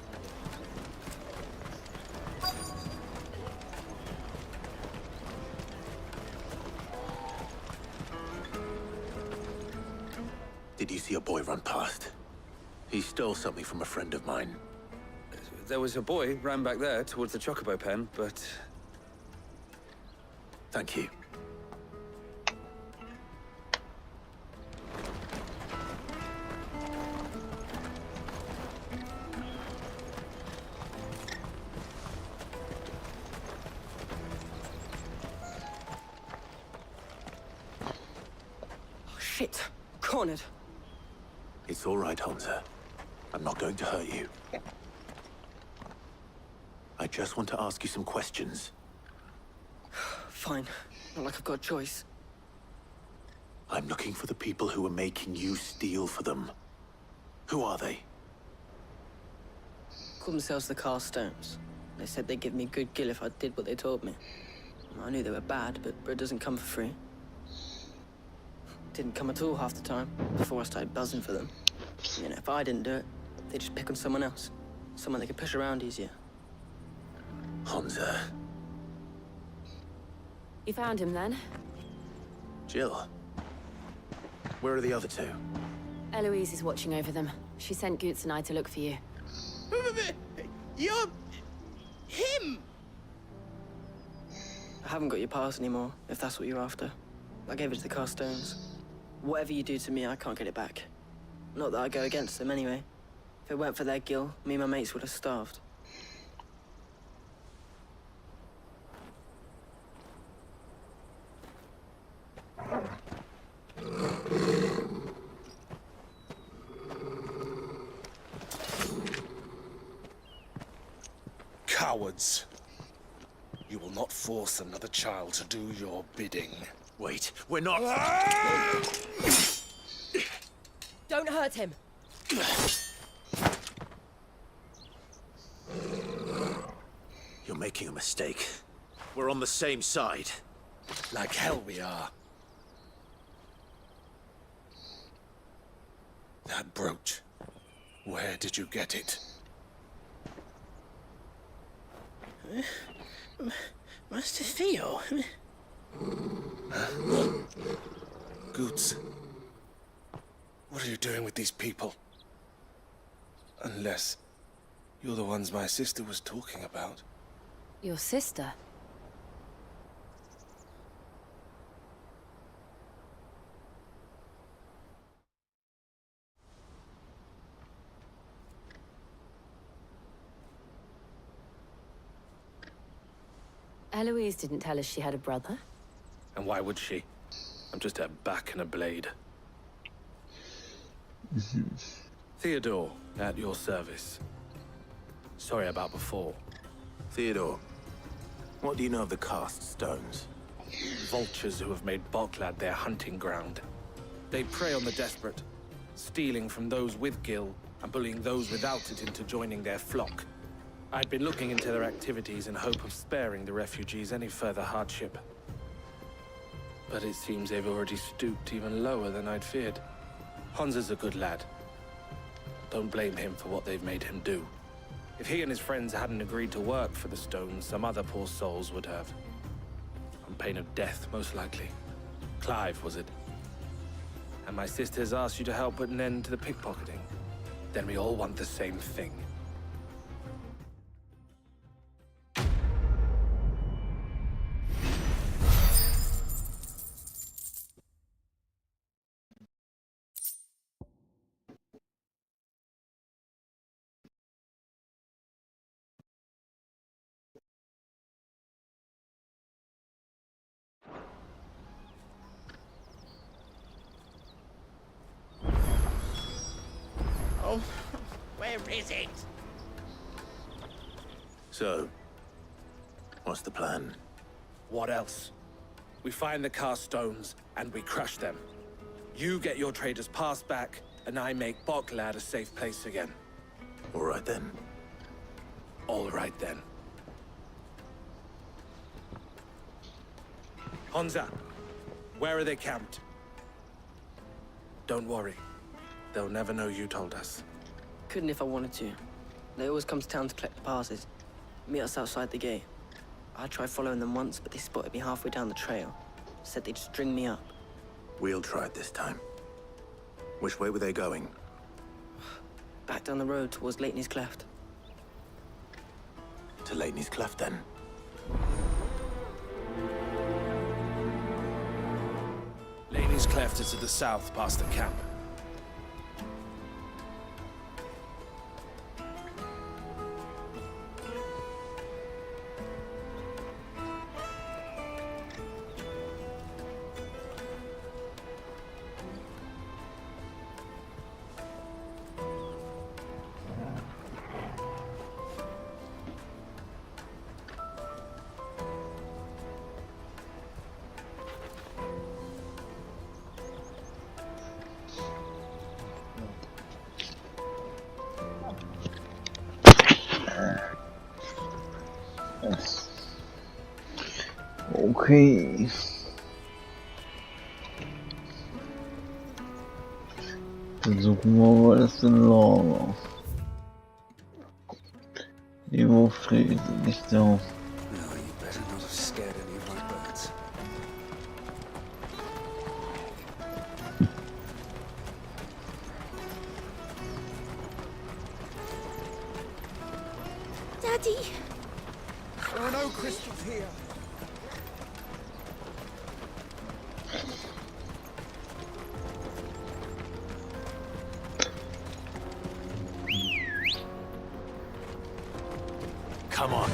Did you see a boy run past? He stole something from a friend of mine. There was a boy ran back there towards the chocobo pen, but... Thank you. Oh, shit. Cornered. It's all right, Hansa. I'm not going to hurt you. I just want to ask you some questions. Fine. Not like I've got a choice. I'm looking for the people who are making you steal for them. Who are they? Call themselves the Carstones. They said they'd give me good gill if I did what they told me. I knew they were bad, but bread doesn't come for free. Didn't come at all half the time, before I started buzzing for them. You know, if I didn't do it, they'd just pick on someone else. Someone they could push around easier. Hansa. You found him then? Jill. Where are the other two? Eloise is watching over them. She sent Goots and I to look for you. You're... him! I haven't got your pass anymore, if that's what you're after. I gave it to the Carstones. Whatever you do to me, I can't get it back. Not that I go against them anyway. If it weren't for their gill, me and my mates would have starved. Cowards. You will not force another child to do your bidding. Wait, we're not... Don't hurt him. You're making a mistake. We're on the same side. Like hell we are. That brooch. Where did you get it? Master Theo? Goots. What are you doing with these people? Unless you're the ones my sister was talking about. Your sister? Eloise didn't tell us she had a brother. And why would she? I'm just a back and a blade. Theodore, at your service. Sorry about before. Theodore, what do you know of the cast stones? Vultures who have made Boklad their hunting ground. They prey on the desperate, stealing from those with gill and bullying those without it into joining their flock. I'd been looking into their activities in hope of sparing the refugees any further hardship. But it seems they've already stooped even lower than I'd feared. Hansa's a good lad. Don't blame him for what they've made him do. If he and his friends hadn't agreed to work for the stones, some other poor souls would have. On pain of death, most likely. Clive, was it? And my sisters asked you to help put an end to the pickpocketing. Then we all want the same thing. Oh, where is it? So, what's the plan? What else? We find the cast stones, and we crush them. You get your trader's pass back, and I make Boklad a safe place again. All right then. All right then. Hansa, where are they camped? Don't worry. They'll never know you told us. Couldn't if I wanted to. They always come to town to collect the passes. Meet us outside the gate. I tried following them once, but they spotted me halfway down the trail. Said they'd string me up. We'll try it this time. Which way were they going? Back down the road towards Leighton's Cleft. To Leighton's Cleft, then. Laney's Cleft is to the south, past the camp. Okay. Versuchen wir mal das in Lager. Die Aufträge sind nicht so. No, you better not have scared any of my birds. Daddy! There are no crystals here. Come on.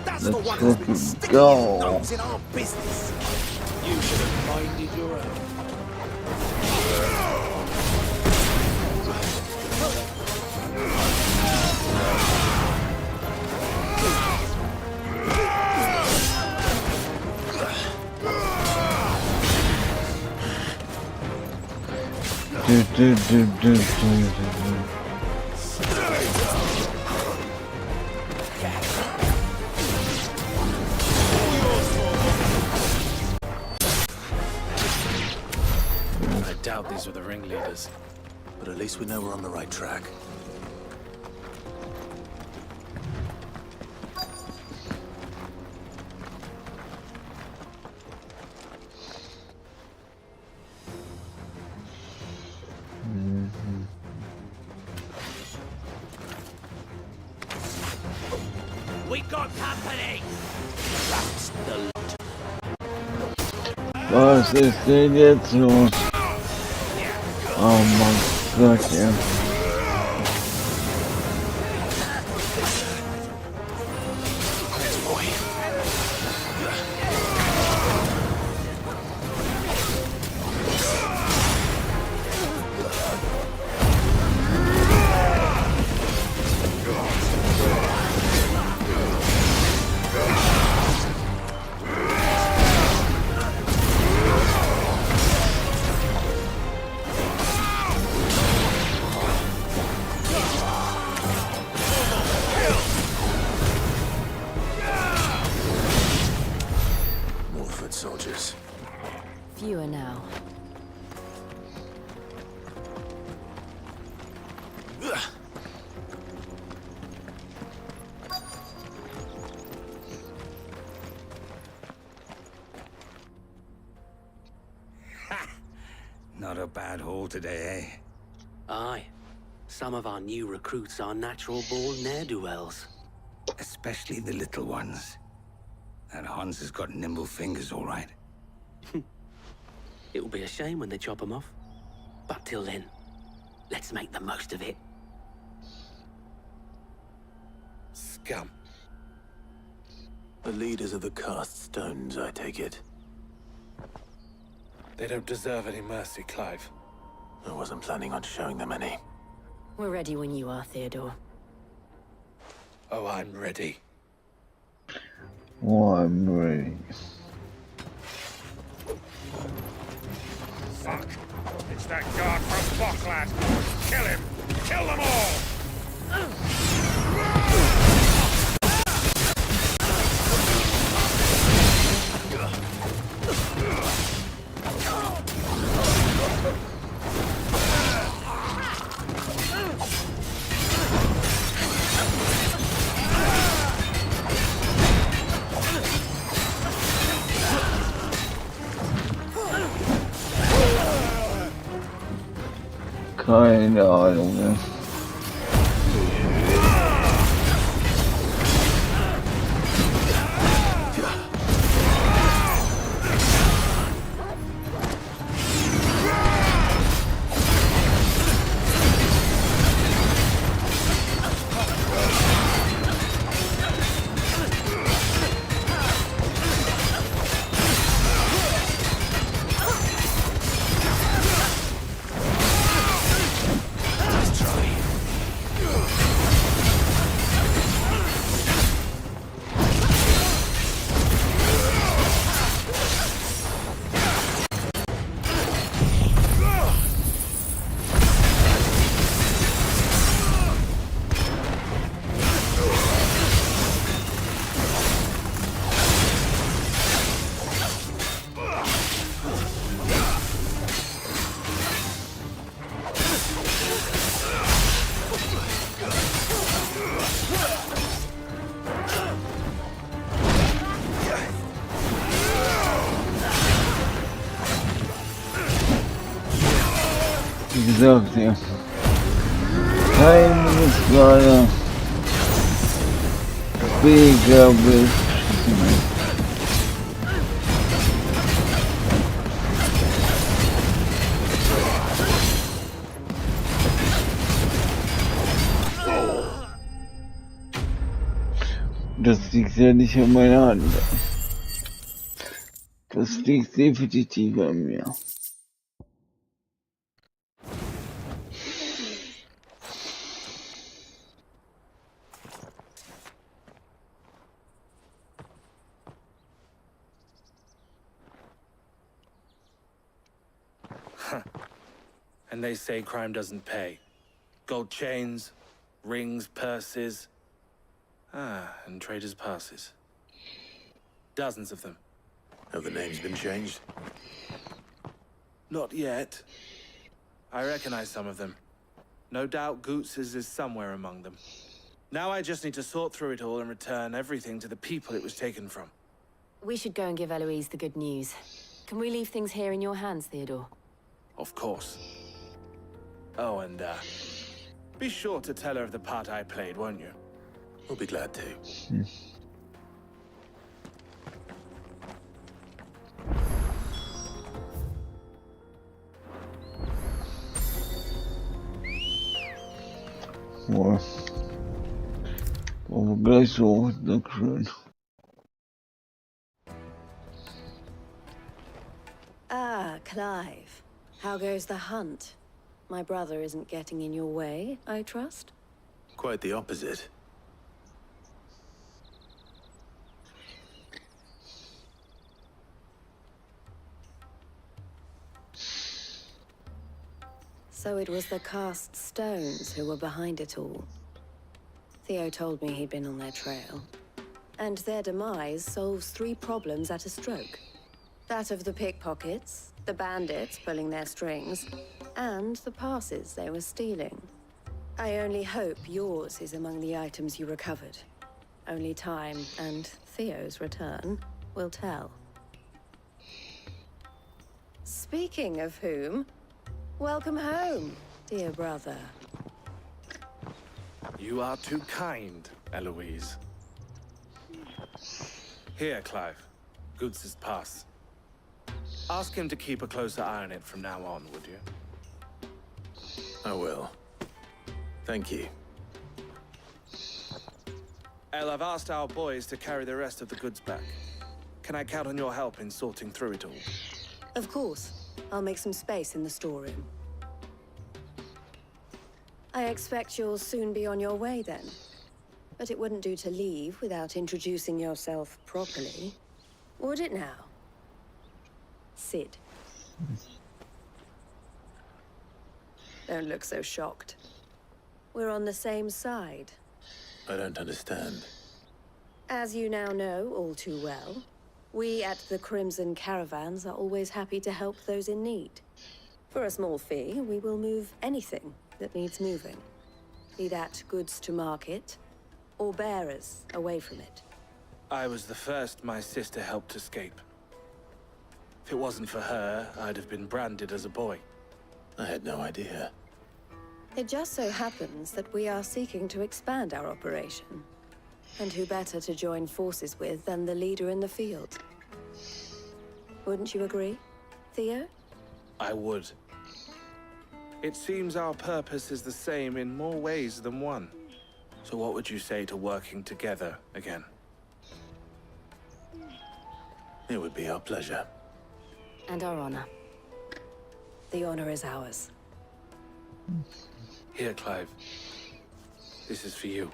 That's the one who's been sticking his nose in our business. You should have minded your own. I doubt these were the ringleaders. But at least we know we're on the right track. We got company! That's the lot. Was ist denn jetzt los? Oh mein Gott, ja. Soldiers. Fewer now. Not a bad haul today, eh? Aye. Some of our new recruits are natural-born ne'er-do-wells. Especially the little ones. That Hans has got nimble fingers, all right. It'll be a shame when they chop them off. But till then, let's make the most of it. Scum. The leaders of the cast stones, I take it. They don't deserve any mercy, Clive. I wasn't planning on showing them any. We're ready when you are, Theodore. Oh, I'm ready. Oh, I'm ready. Fuck! It's that guard from Bocklad! Kill him! Kill them all! keine Ahnung. Ne? Wie gesagt, ja. Kein kleiner Begabel. Das liegt ja nicht an meiner Hand. Das liegt definitiv an mir. And they say crime doesn't pay. Gold chains, rings, purses. And traders' passes. Dozens of them. Have the names been changed? Not yet. I recognize some of them. No doubt Goots's is somewhere among them. Now I just need to sort through it all and return everything to the people it was taken from. We should go and give Eloise the good news. Can we leave things here in your hands, Theodore? Of course. Oh, and, be sure to tell her of the part I played, won't you? We'll be glad to. Boah. Wollen wir gleich so, dankeschön. Ah, Clive. How goes the hunt? My brother isn't getting in your way, I trust? Quite the opposite. So it was the cast stones who were behind it all. Theo told me he'd been on their trail. And their demise solves 3 problems at a stroke. That of the pickpockets, the bandits pulling their strings, and the passes they were stealing. I only hope yours is among the items you recovered. Only time and Theo's return will tell. Speaking of whom, welcome home, dear brother. You are too kind, Eloise. Here, Clive. Goots's pass. Ask him to keep a closer eye on it from now on, would you? I will. Thank you. El, I've asked our boys to carry the rest of the goods back. Can I count on your help in sorting through it all? Of course. I'll make some space in the storeroom. I expect you'll soon be on your way then. But it wouldn't do to leave without introducing yourself properly. Would it now? Sid. Don't look so shocked. We're on the same side. I don't understand. As you now know all too well, we at the Crimson Caravans are always happy to help those in need. For a small fee, we will move anything that needs moving. Be that goods to market, or bearers away from it. I was the first my sister helped escape. If it wasn't for her, I'd have been branded as a boy. I had no idea. It just so happens that we are seeking to expand our operation. And who better to join forces with than the leader in the field? Wouldn't you agree, Theo? I would. It seems our purpose is the same in more ways than one. So what would you say to working together again? It would be our pleasure. And our honor. The honor is ours. Here, Clive. This is for you.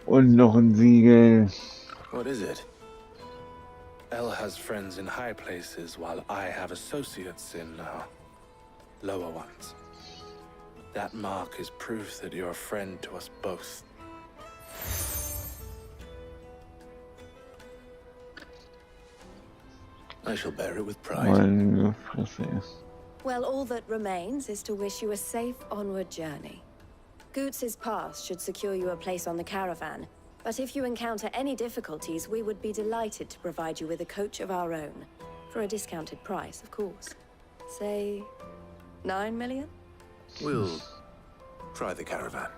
Und noch ein Siegel. What is it? Elle has friends in high places, while I have associates in, lower ones. That mark is proof that you're a friend to us both. I shall bear it with pride. Meine Fresse. Well, all that remains is to wish you a safe onward journey. Goots's pass should secure you a place on the caravan, but if you encounter any difficulties, we would be delighted to provide you with a coach of our own. For a discounted price, of course. Say, 9 million? We'll try the caravan.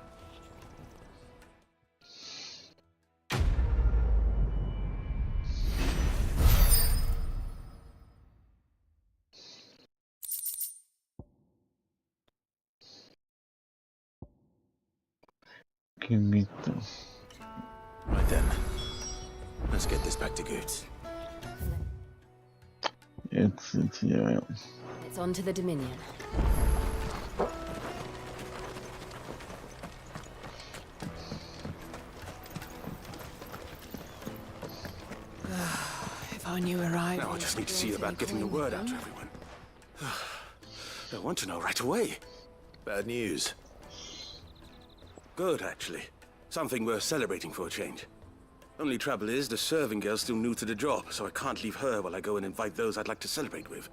Right then. Let's get this back to Goots. Jetzt sind wir, ja. It's on to the Dominion. If I knew right. Now I just need to see about getting the word out to everyone. I want to know right away. Bad news. Good, actually. Something worth celebrating for a change. Only trouble is, the serving girl's still new to the job, so I can't leave her while I go and invite those I'd like to celebrate with.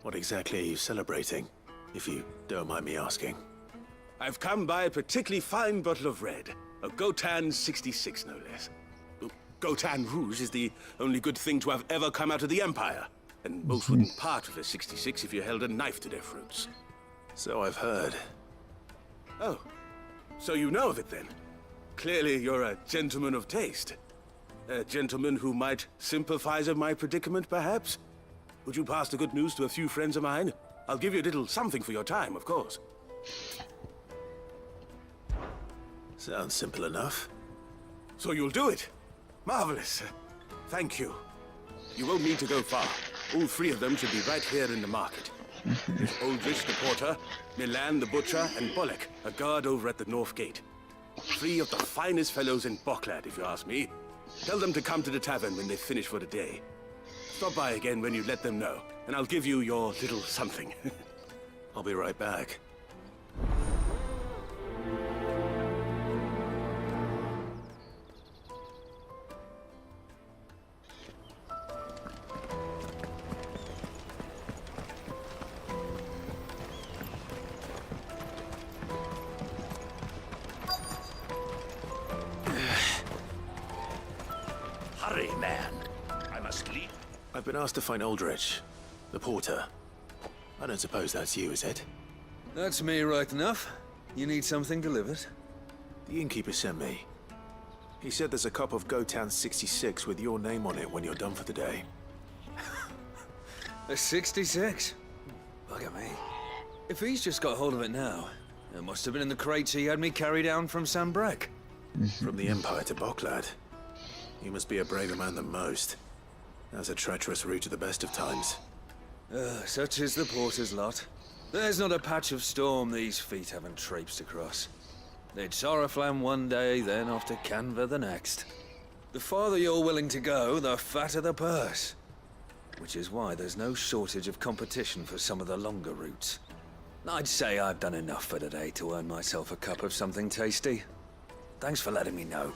What exactly are you celebrating, if you don't mind me asking? I've come by a particularly fine bottle of red. A Gotan 66, no less. Gotan Rouge is the only good thing to have ever come out of the Empire. And most wouldn't part with a 66 if you held a knife to their throats. So I've heard. Oh, so you know of it then? Clearly you're a gentleman of taste. A gentleman who might sympathize with my predicament, perhaps? Would you pass the good news to a few friends of mine? I'll give you a little something for your time, of course. Sounds simple enough. So you'll do it? Marvelous. Thank you. You won't need to go far. All three of them should be right here in the market. There's Aldrich the porter, Milan the butcher, and Bolek, a guard over at the north gate. Three of the finest fellows in Boklad, if you ask me. Tell them to come to the tavern when they finish for the day. Stop by again when you let them know, and I'll give you your little something. I'll be right back. Hurry, man. I must leave. I've been asked to find Aldrich, the porter. I don't suppose that's you, is it? That's me right enough. You need something delivered? The innkeeper sent me. He said there's a cup of Gotan 66 with your name on it when you're done for the day. A 66? Bugger me. If he's just got hold of it now, it must have been in the crates he had me carry down from Sambrek. From the Empire to Boklad. You must be a braver man than most. That's a treacherous route at the best of times. Such is the porter's lot. There's not a patch of storm these feet haven't traipsed across. They'd Sorrowflam one day, then off to Canva the next. The farther you're willing to go, the fatter the purse. Which is why there's no shortage of competition for some of the longer routes. I'd say I've done enough for today to earn myself a cup of something tasty. Thanks for letting me know.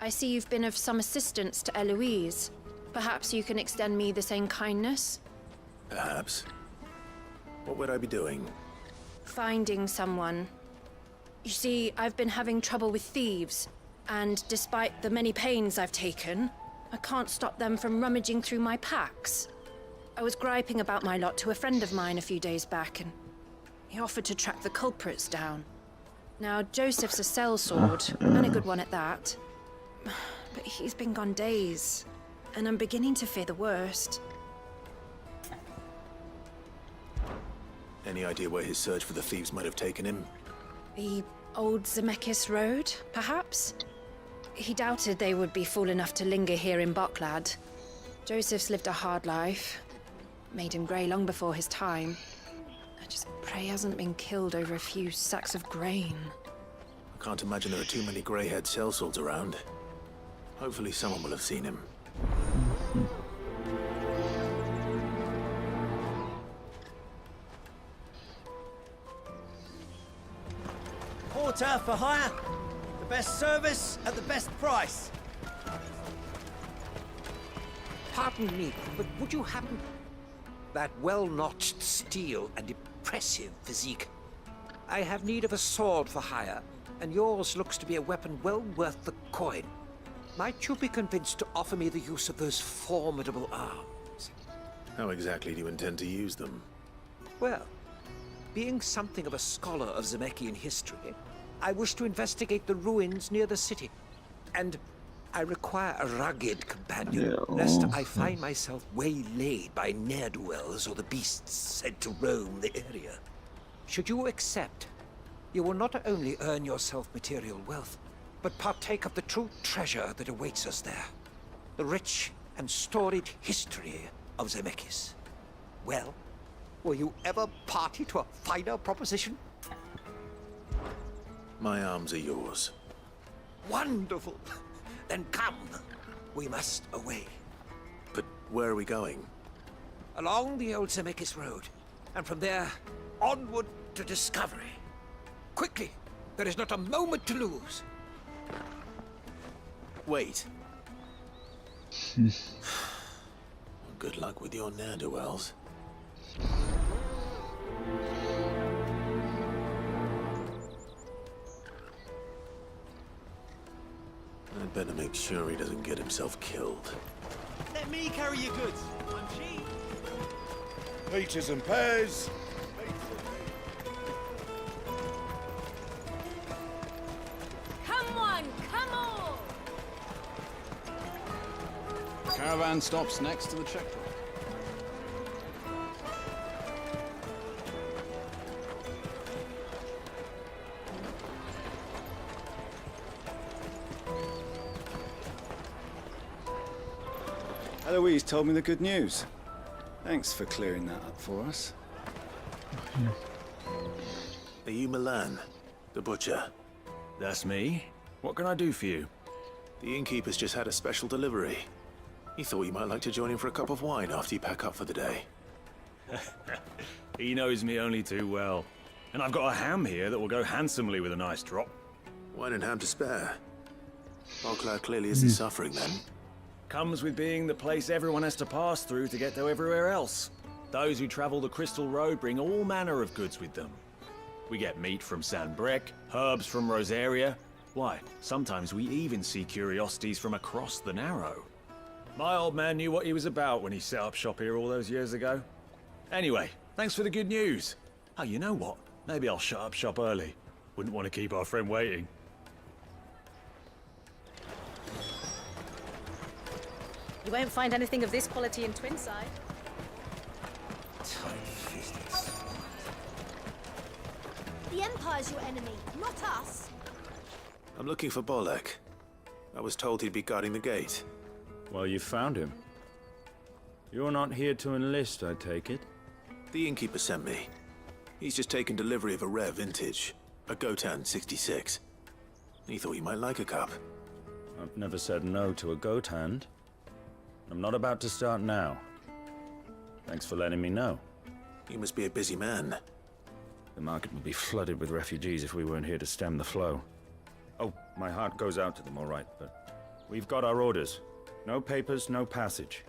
I see you've been of some assistance to Eloise. Perhaps you can extend me the same kindness? Perhaps. What would I be doing? Finding someone. You see, I've been having trouble with thieves, and despite the many pains I've taken, I can't stop them from rummaging through my packs. I was griping about my lot to a friend of mine a few days back, and he offered to track the culprits down. Now, Joseph's a sellsword, and a good one at that. But he's been gone days, and I'm beginning to fear the worst. Any idea where his search for the thieves might have taken him? The old Zemeckis Road, perhaps? He doubted they would be fool enough to linger here in Boklad. Joseph's lived a hard life. Made him grey long before his time. I just pray he hasn't been killed over a few sacks of grain. I can't imagine there are too many grey-haired sellswords around. Hopefully someone will have seen him. Porter for hire. The best service at the best price. Pardon me, but would you happen... That well-notched steel and impressive physique. I have need of a sword for hire, and yours looks to be a weapon well worth the coin. Might you be convinced to offer me the use of those formidable arms? How exactly do you intend to use them? Well, being something of a scholar of Zemeckis history, I wish to investigate the ruins near the city, and I require a rugged companion, lest I find myself waylaid by ne'er-do-wells or the beasts said to roam the area. Should you accept, you will not only earn yourself material wealth, but partake of the true treasure that awaits us there. The rich and storied history of Zemeckis. Well, were you ever party to a finer proposition? My arms are yours. Wonderful! Then come. We must away. But where are we going? Along the old Zemeckis Road, and from there, onward to discovery. Quickly! There is not a moment to lose. Wait. Good luck with your ne'er-do-wells. I'd better make sure he doesn't get himself killed. Let me carry your goods. I'm cheap. Peaches and pears. Come on, come on! Caravan stops next to the checkpoint. Eloise told me the good news. Thanks for clearing that up for us. Are you Milan, the butcher? That's me. What can I do for you? The innkeeper's just had a special delivery. He thought you might like to join him for a cup of wine after you pack up for the day. He knows me only too well. And I've got a ham here that will go handsomely with a nice drop. Wine and ham to spare. Boklad clearly isn't suffering then. Comes with being the place everyone has to pass through to get to everywhere else. Those who travel the Crystal Road bring all manner of goods with them. We get meat from San Brec, herbs from Rosaria. Why, sometimes we even see curiosities from across the Narrow. My old man knew what he was about when he set up shop here all those years ago. Anyway, thanks for the good news. Oh, you know what? Maybe I'll shut up shop early. Wouldn't want to keep our friend waiting. You won't find anything of this quality in Twinside. The Empire's your enemy, not us. I'm looking for Bolek. I was told he'd be guarding the gate. Well, you found him. You're not here to enlist, I take it? The innkeeper sent me. He's just taken delivery of a rare vintage, a Gotan 66. He thought you might like a cup. I've never said no to a goat hand. I'm not about to start now. Thanks for letting me know. You must be a busy man. The market would be flooded with refugees if we weren't here to stem the flow. Oh, my heart goes out to them, all right, but we've got our orders. No papers, no passage.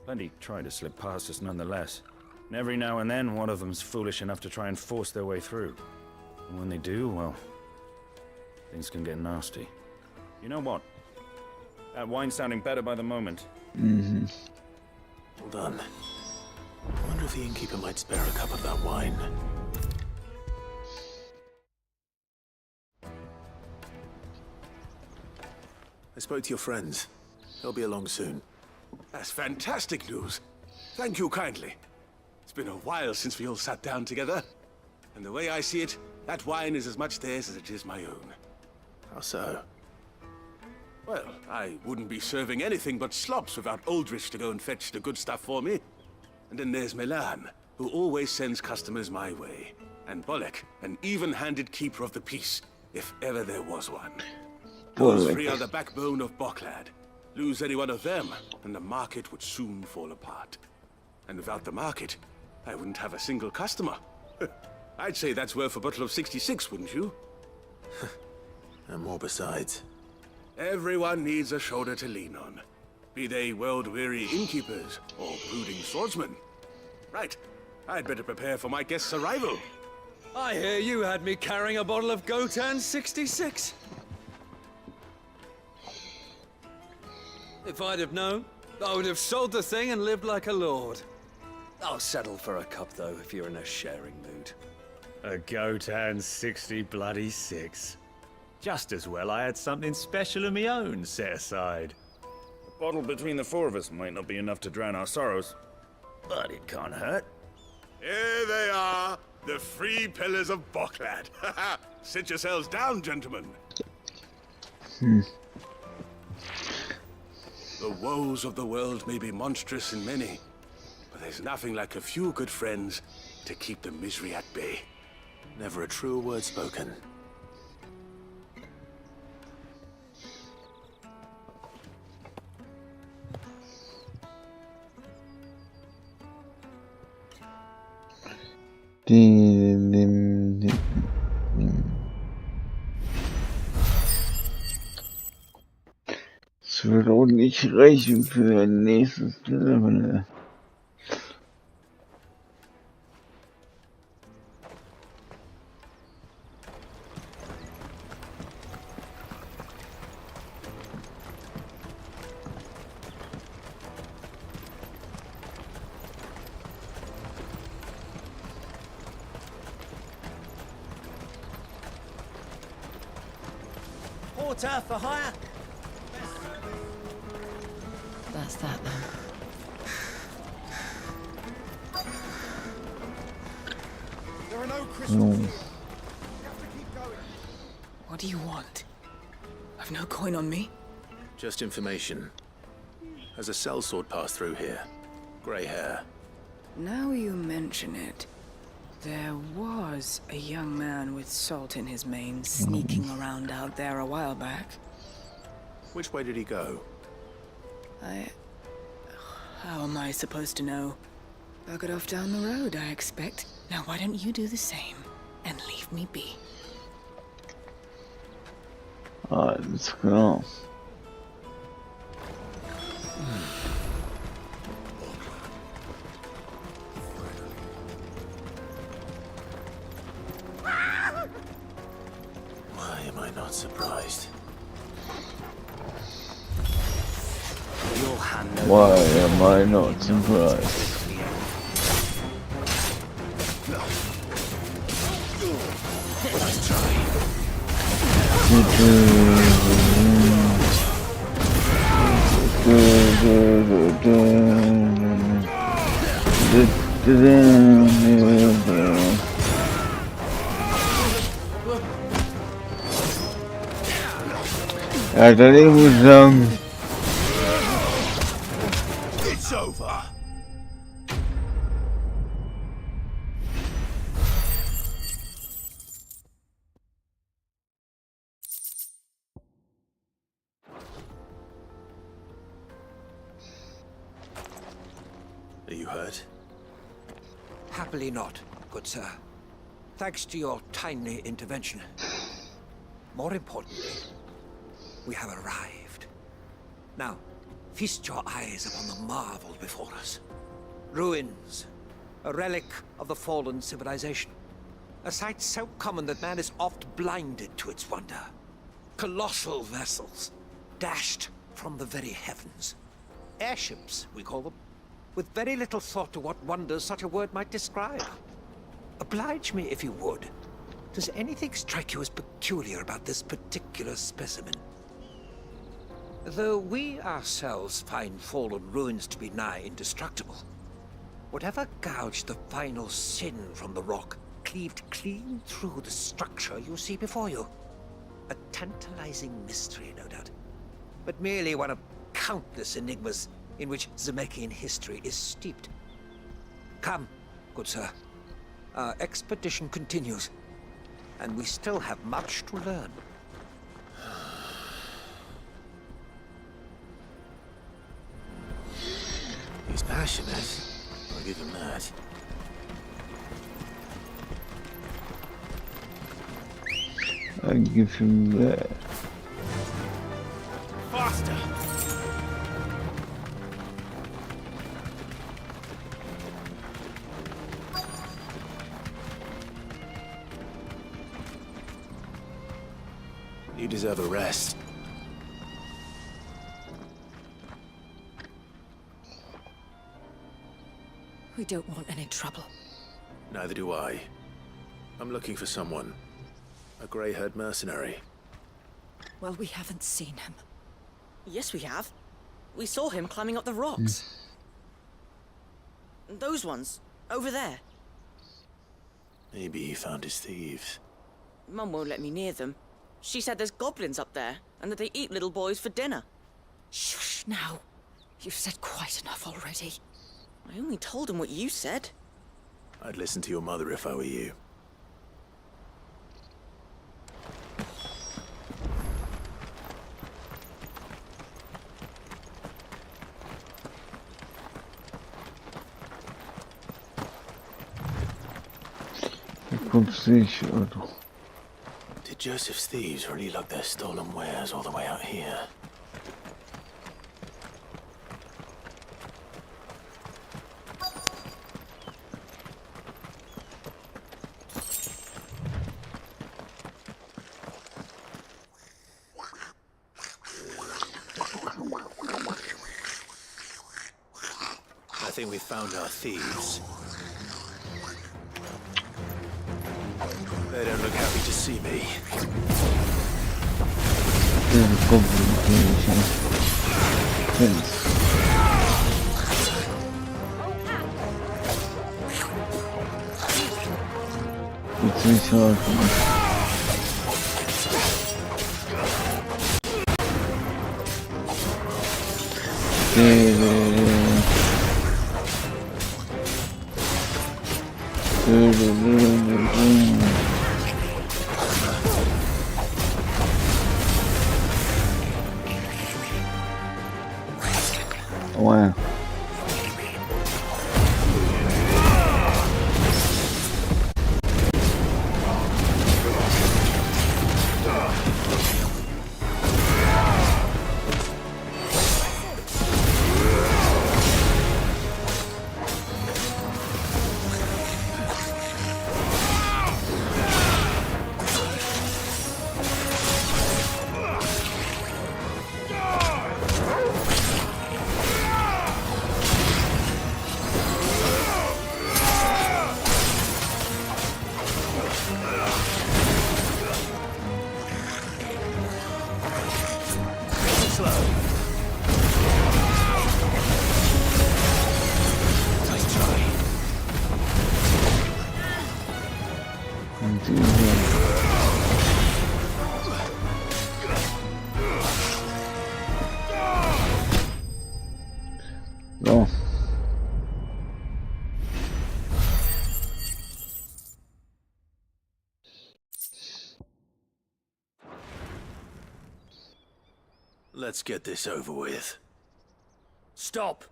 Plenty try to slip past us nonetheless. And every now and then, one of them's foolish enough to try and force their way through. And when they do, well, things can get nasty. You know what? That wine's sounding better by the moment. Mm-hmm. Hold on. I wonder if the innkeeper might spare a cup of that wine. I spoke to your friends. They'll be along soon. That's fantastic news. Thank you kindly. It's been a while since we all sat down together. And the way I see it, that wine is as much theirs as it is my own. How so? Well, I wouldn't be serving anything but slops without Aldrich to go and fetch the good stuff for me. And then there's Milan, who always sends customers my way. And Bolek, an even-handed keeper of the peace, if ever there was one. Those three are the backbone of Boklad. Lose any one of them, and the market would soon fall apart. And without the market, I wouldn't have a single customer. I'd say that's worth a bottle of 66, wouldn't you? And more besides. Everyone needs a shoulder to lean on. Be they world-weary innkeepers or brooding swordsmen. Right, I'd better prepare for my guest's arrival. I hear you had me carrying a bottle of Dann 66. If I'd have known, I would have sold the thing and lived like a lord. I'll settle for a cup, though, if you're in a sharing mood. A Dann 60 bloody 6. Just as well I had something special of my own set aside. A bottle between the four of us might not be enough to drown our sorrows, but it can't hurt. Here they are, the three pillars of Boklad. Sit yourselves down, gentlemen. The woes of the world may be monstrous in many, but there's nothing like a few good friends to keep the misery at bay. Never a truer word spoken. Es wird auch nicht reichen für ein nächstes Level. Porter for hire. That's that then. There are no crystals. What do you want? I've no coin on me. Just information. Has a sellsword passed through here? Grey hair. Now you mention it, there was a young man with salt in his mane sneaking around out there a while back. Which way did he go? How am I supposed to know? Buggered off down the road, I expect. Now why don't you do the same and leave me be? Alles klar. Why am I not surprised? Why am I not surprised? Ja, dann ich muss sagen, It's over. Are you hurt? Happily not, good sir. Thanks to your timely intervention. More importantly, we have arrived. Now, feast your eyes upon the marvel before us. Ruins, a relic of the fallen civilization. A sight so common that man is oft blinded to its wonder. Colossal vessels, dashed from the very heavens. Airships, we call them, with very little thought to what wonders such a word might describe. Oblige me if you would. Does anything strike you as peculiar about this particular specimen? Though we ourselves find fallen ruins to be nigh indestructible, whatever gouged the final sin from the rock cleaved clean through the structure you see before you. A tantalizing mystery, no doubt, but merely one of countless enigmas in which Zemeckien history is steeped. Come, good sir. Our expedition continues, and we still have much to learn. He's passionate. I'll give him that. I give him that. Faster! You deserve a rest. We don't want any trouble. Neither do I. I'm looking for someone. A grey-haired mercenary. Well, we haven't seen him. Yes, we have. We saw him climbing up the rocks. Those ones, over there. Maybe he found his thieves. Mum won't let me near them. She said there's goblins up there, and that they eat little boys for dinner. Shush now. You've said quite enough already. I only told him what you said. I'd listen to your mother if I were you. Did Joseph's thieves really lug their stolen wares all the way out here? I think we found our thieves. They don't look happy to see me. It's nicht hard. Wow. So. Let's get this over with. Stop!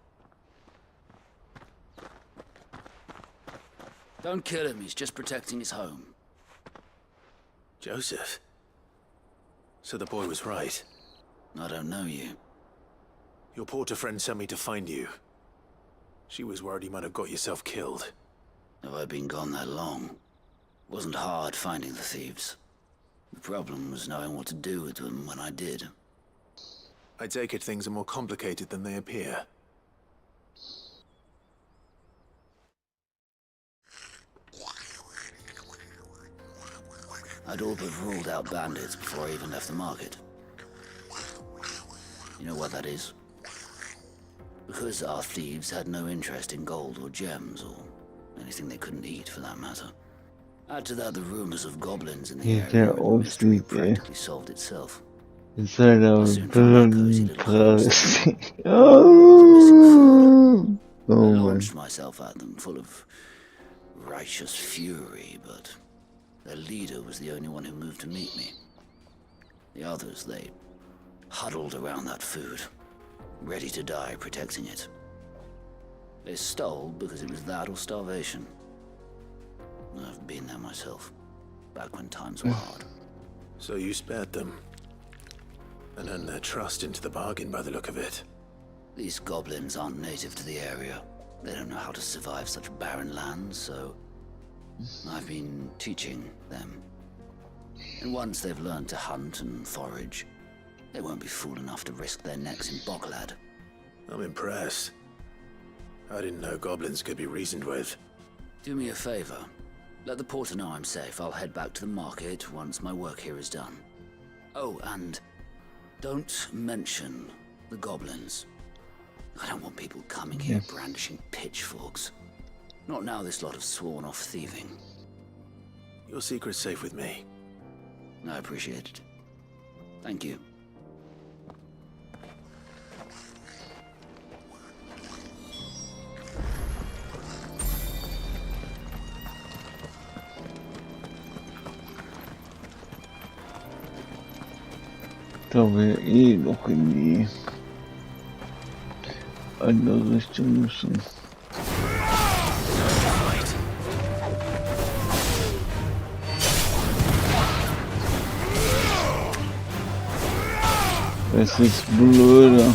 Don't kill him, he's just protecting his home. Joseph? So the boy was right. I don't know you. Your porter friend sent me to find you. She was worried you might have got yourself killed. Have I been gone that long? Wasn't hard finding the thieves. The problem was knowing what to do with them when I did. I take it things are more complicated than they appear. I'd all but ruled out bandits before I even left the market. You know what that is? Because our thieves had no interest in gold or gems or anything they couldn't eat for that matter. Add to that the rumors of goblins in the area, and the mystery practically solved itself. Instead I of soon found my cozy little travesty. I launched myself at them, full of righteous fury, but their leader was the only one who moved to meet me. The others, they huddled around that food, ready to die protecting it. They stole because it was that or starvation. I've been there myself, back when times were hard. So you spared them, and earned their trust into the bargain by the look of it. These goblins aren't native to the area. They don't know how to survive such barren lands, so I've been teaching them. And once they've learned to hunt and forage, they won't be fool enough to risk their necks in Bocklad. I'm impressed. I didn't know goblins could be reasoned with. Do me a favor. Let the porter know I'm safe. I'll head back to the market once my work here is done. Oh, and don't mention the goblins. I don't want people coming here brandishing pitchforks. Not now this lot have sworn off thieving. Your secret's safe with me. I appreciate it. Thank you. Da wir eh noch in die andere Richtung müssen. Es ist blöder.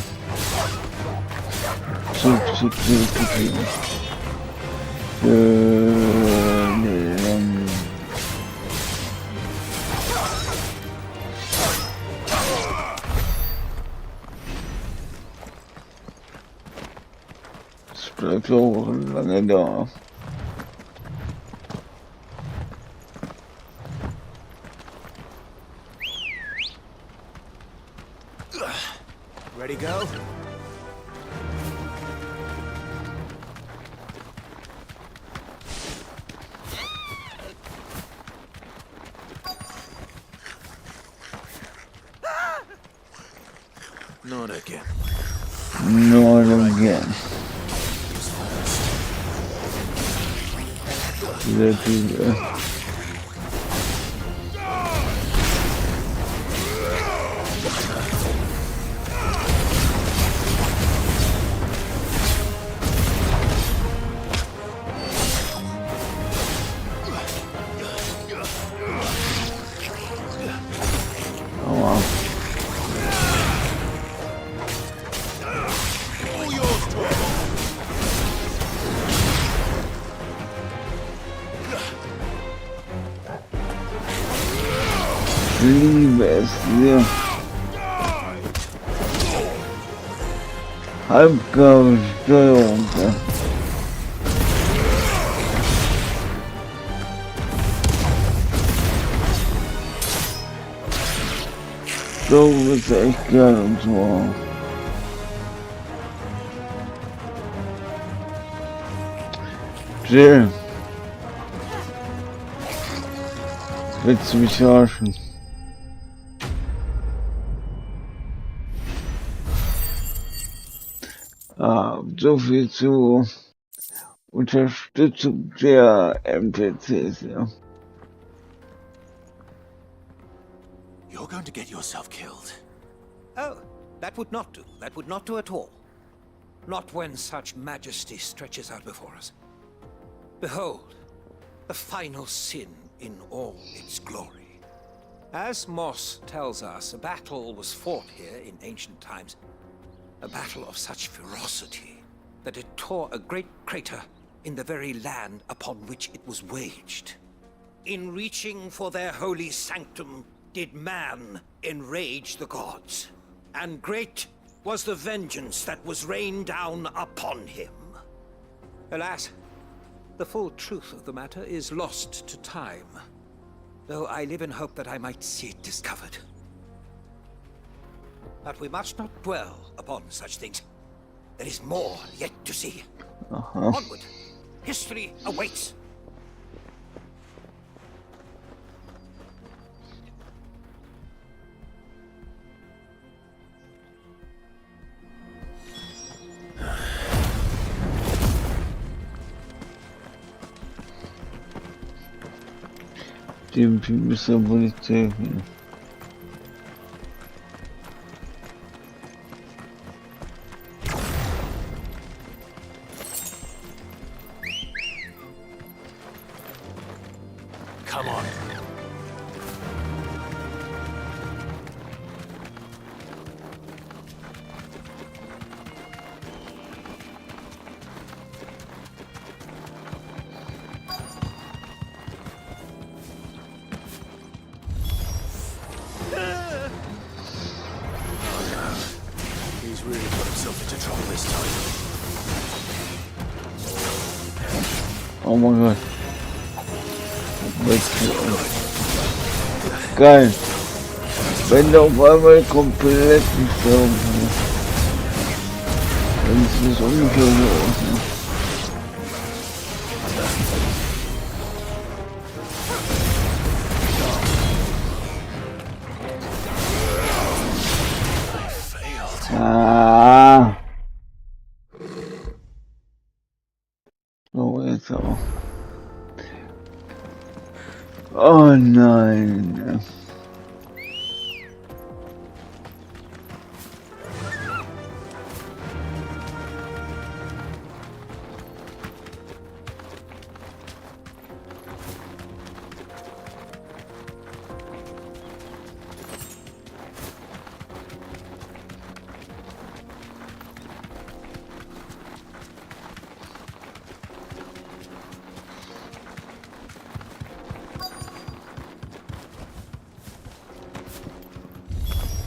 Es bleibt auch lange da. Ready, go? Not again. Not again. That is liebe es sehr. Halbgabe Steuerung. So ist echt geil und so. Jill. Willst du mich verarschen? So viel zu Unterstützung der NPCs, ja. You're going to get yourself killed. Oh, that would not do. That would not do at all. Not when such majesty stretches out before us. Behold, the final sin in all its glory. As Moss tells us, a battle was fought here in ancient times. A battle of such ferocity that it tore a great crater in the very land upon which it was waged. In reaching for their holy sanctum, did man enrage the gods, and great was the vengeance that was rained down upon him. Alas, the full truth of the matter is lost to time, though I live in hope that I might see it discovered. But we must not dwell upon such things. There is more yet to see. Onward! History awaits! Dem Typ ist ja wohl nicht zu helfen. Come on. He's really got himself into trouble this time. Oh mein Gott. Geil. Wenn du auf einmal komplett gestorben bist, dann ist es ungefähr so aus. Ah. So, jetzt auch. Oh nein.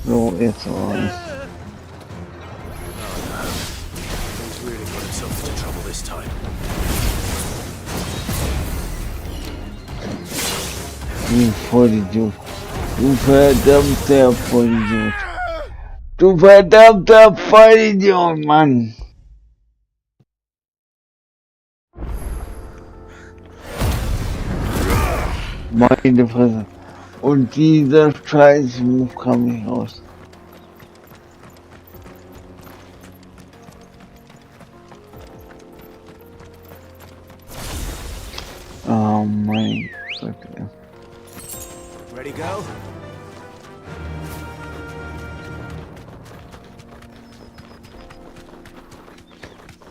So, jetzt aber. He's really got himself into trouble this time. Du Vollidiot. Du verdammter Vollidiot. Du verdammter Vollidiot, Mann. Meine Fresse. Und dieser scheiß Move kam nicht raus. Oh mein Gott. Ready, go?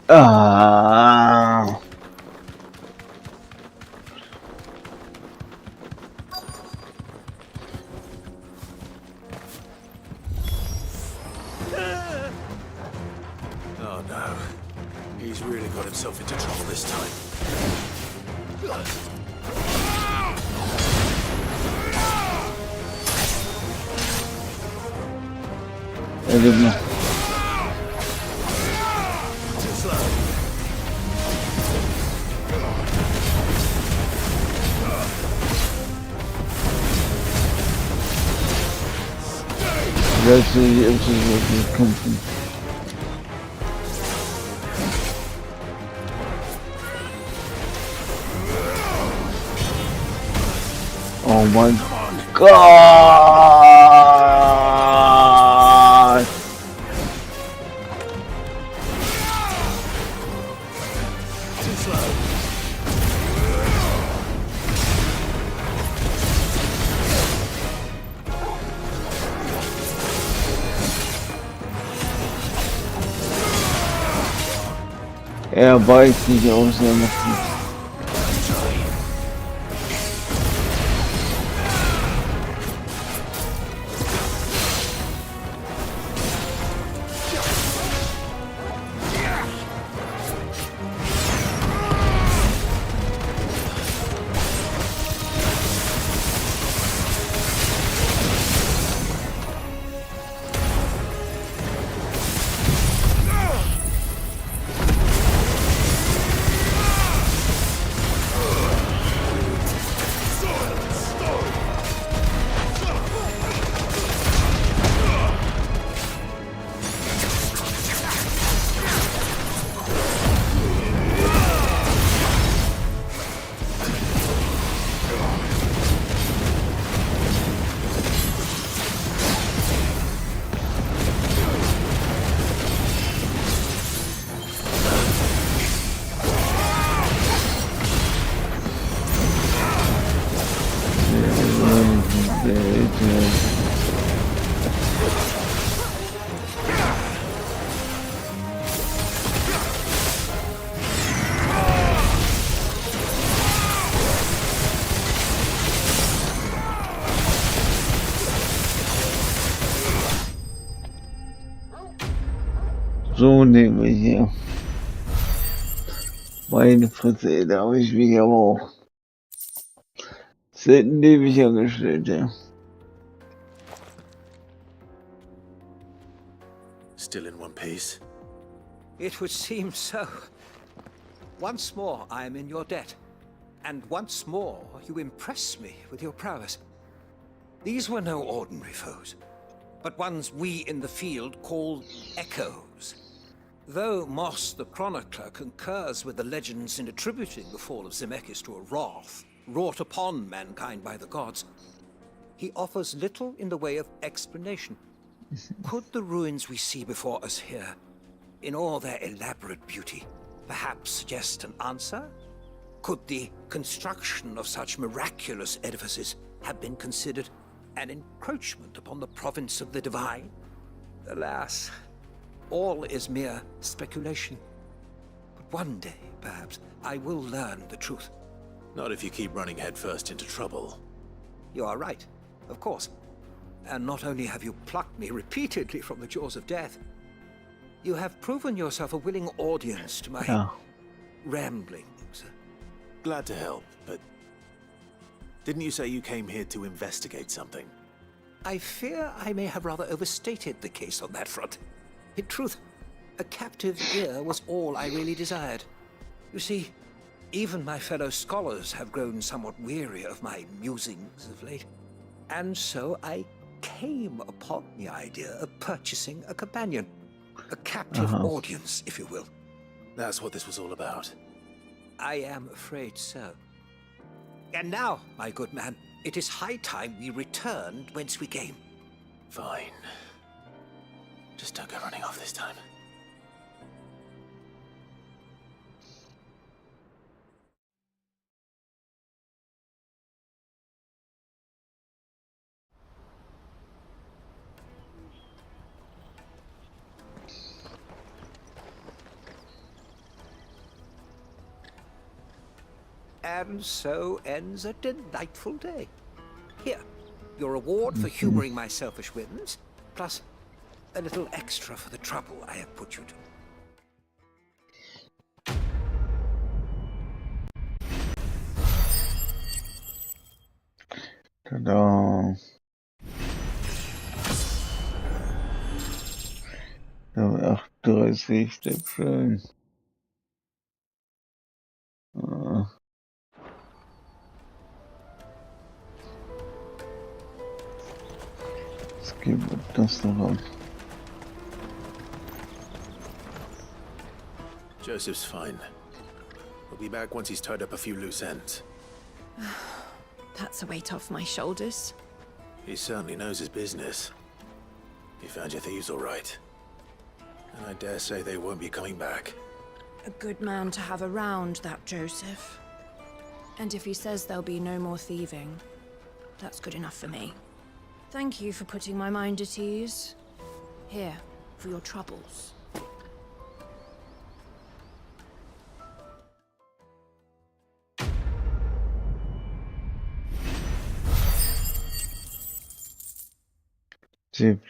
Ah. Oh no. He's really got himself into trouble this time. I don't know. Too slow. That's the company. Oh my God! Too slow. Er weiß nicht aus, er macht nichts. So nehme ich hier. Meine Fresse, da habe ich mich aber auch selten dämlicher gestellt, ja. Still in one piece? It would seem so. Once more I am in your debt. And once more you impress me with your prowess. These were no ordinary foes, but ones we in the field call echoes. Though Moss the Chronicler concurs with the legends in attributing the fall of Zemeckis to a wrath wrought upon mankind by the gods, he offers little in the way of explanation. Could the ruins we see before us here, in all their elaborate beauty, perhaps suggest an answer? Could the construction of such miraculous edifices have been considered an encroachment upon the province of the divine? Alas, all is mere speculation. But one day, perhaps, I will learn the truth. Not if you keep running headfirst into trouble. You are right, of course. And not only have you plucked me repeatedly from the jaws of death, you have proven yourself a willing audience to my ramblings. Glad to help, but didn't you say you came here to investigate something? I fear I may have rather overstated the case on that front. In truth, a captive ear was all I really desired. You see, even my fellow scholars have grown somewhat weary of my musings of late. And so I came upon the idea of purchasing a companion. A captive audience, if you will. That's what this was all about. I am afraid so. And now, my good man, it is high time we returned whence we came. Fine. Just don't go running off this time. And so ends a delightful day. Here, your reward for humoring my selfish whims, plus a little extra for the trouble I have put you to. Ta-da. Level 38, sehr schön. Jetzt geben wir das noch an. Joseph's fine. We'll be back once he's tied up a few loose ends. That's a weight off my shoulders. He certainly knows his business. He found your thieves all right. And I dare say they won't be coming back. A good man to have around, that Joseph. And if he says there'll be no more thieving, that's good enough for me. Thank you for putting my mind at ease. Here, for your troubles. Tipp.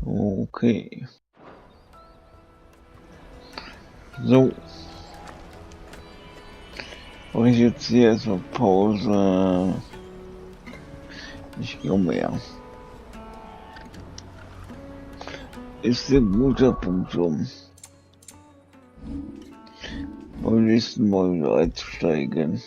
Okay. So. Mache ich jetzt hier erstmal Pause. Ich gehe mehr. Ist ein guter Punkt, um beim nächsten Mal wieder einzusteigen.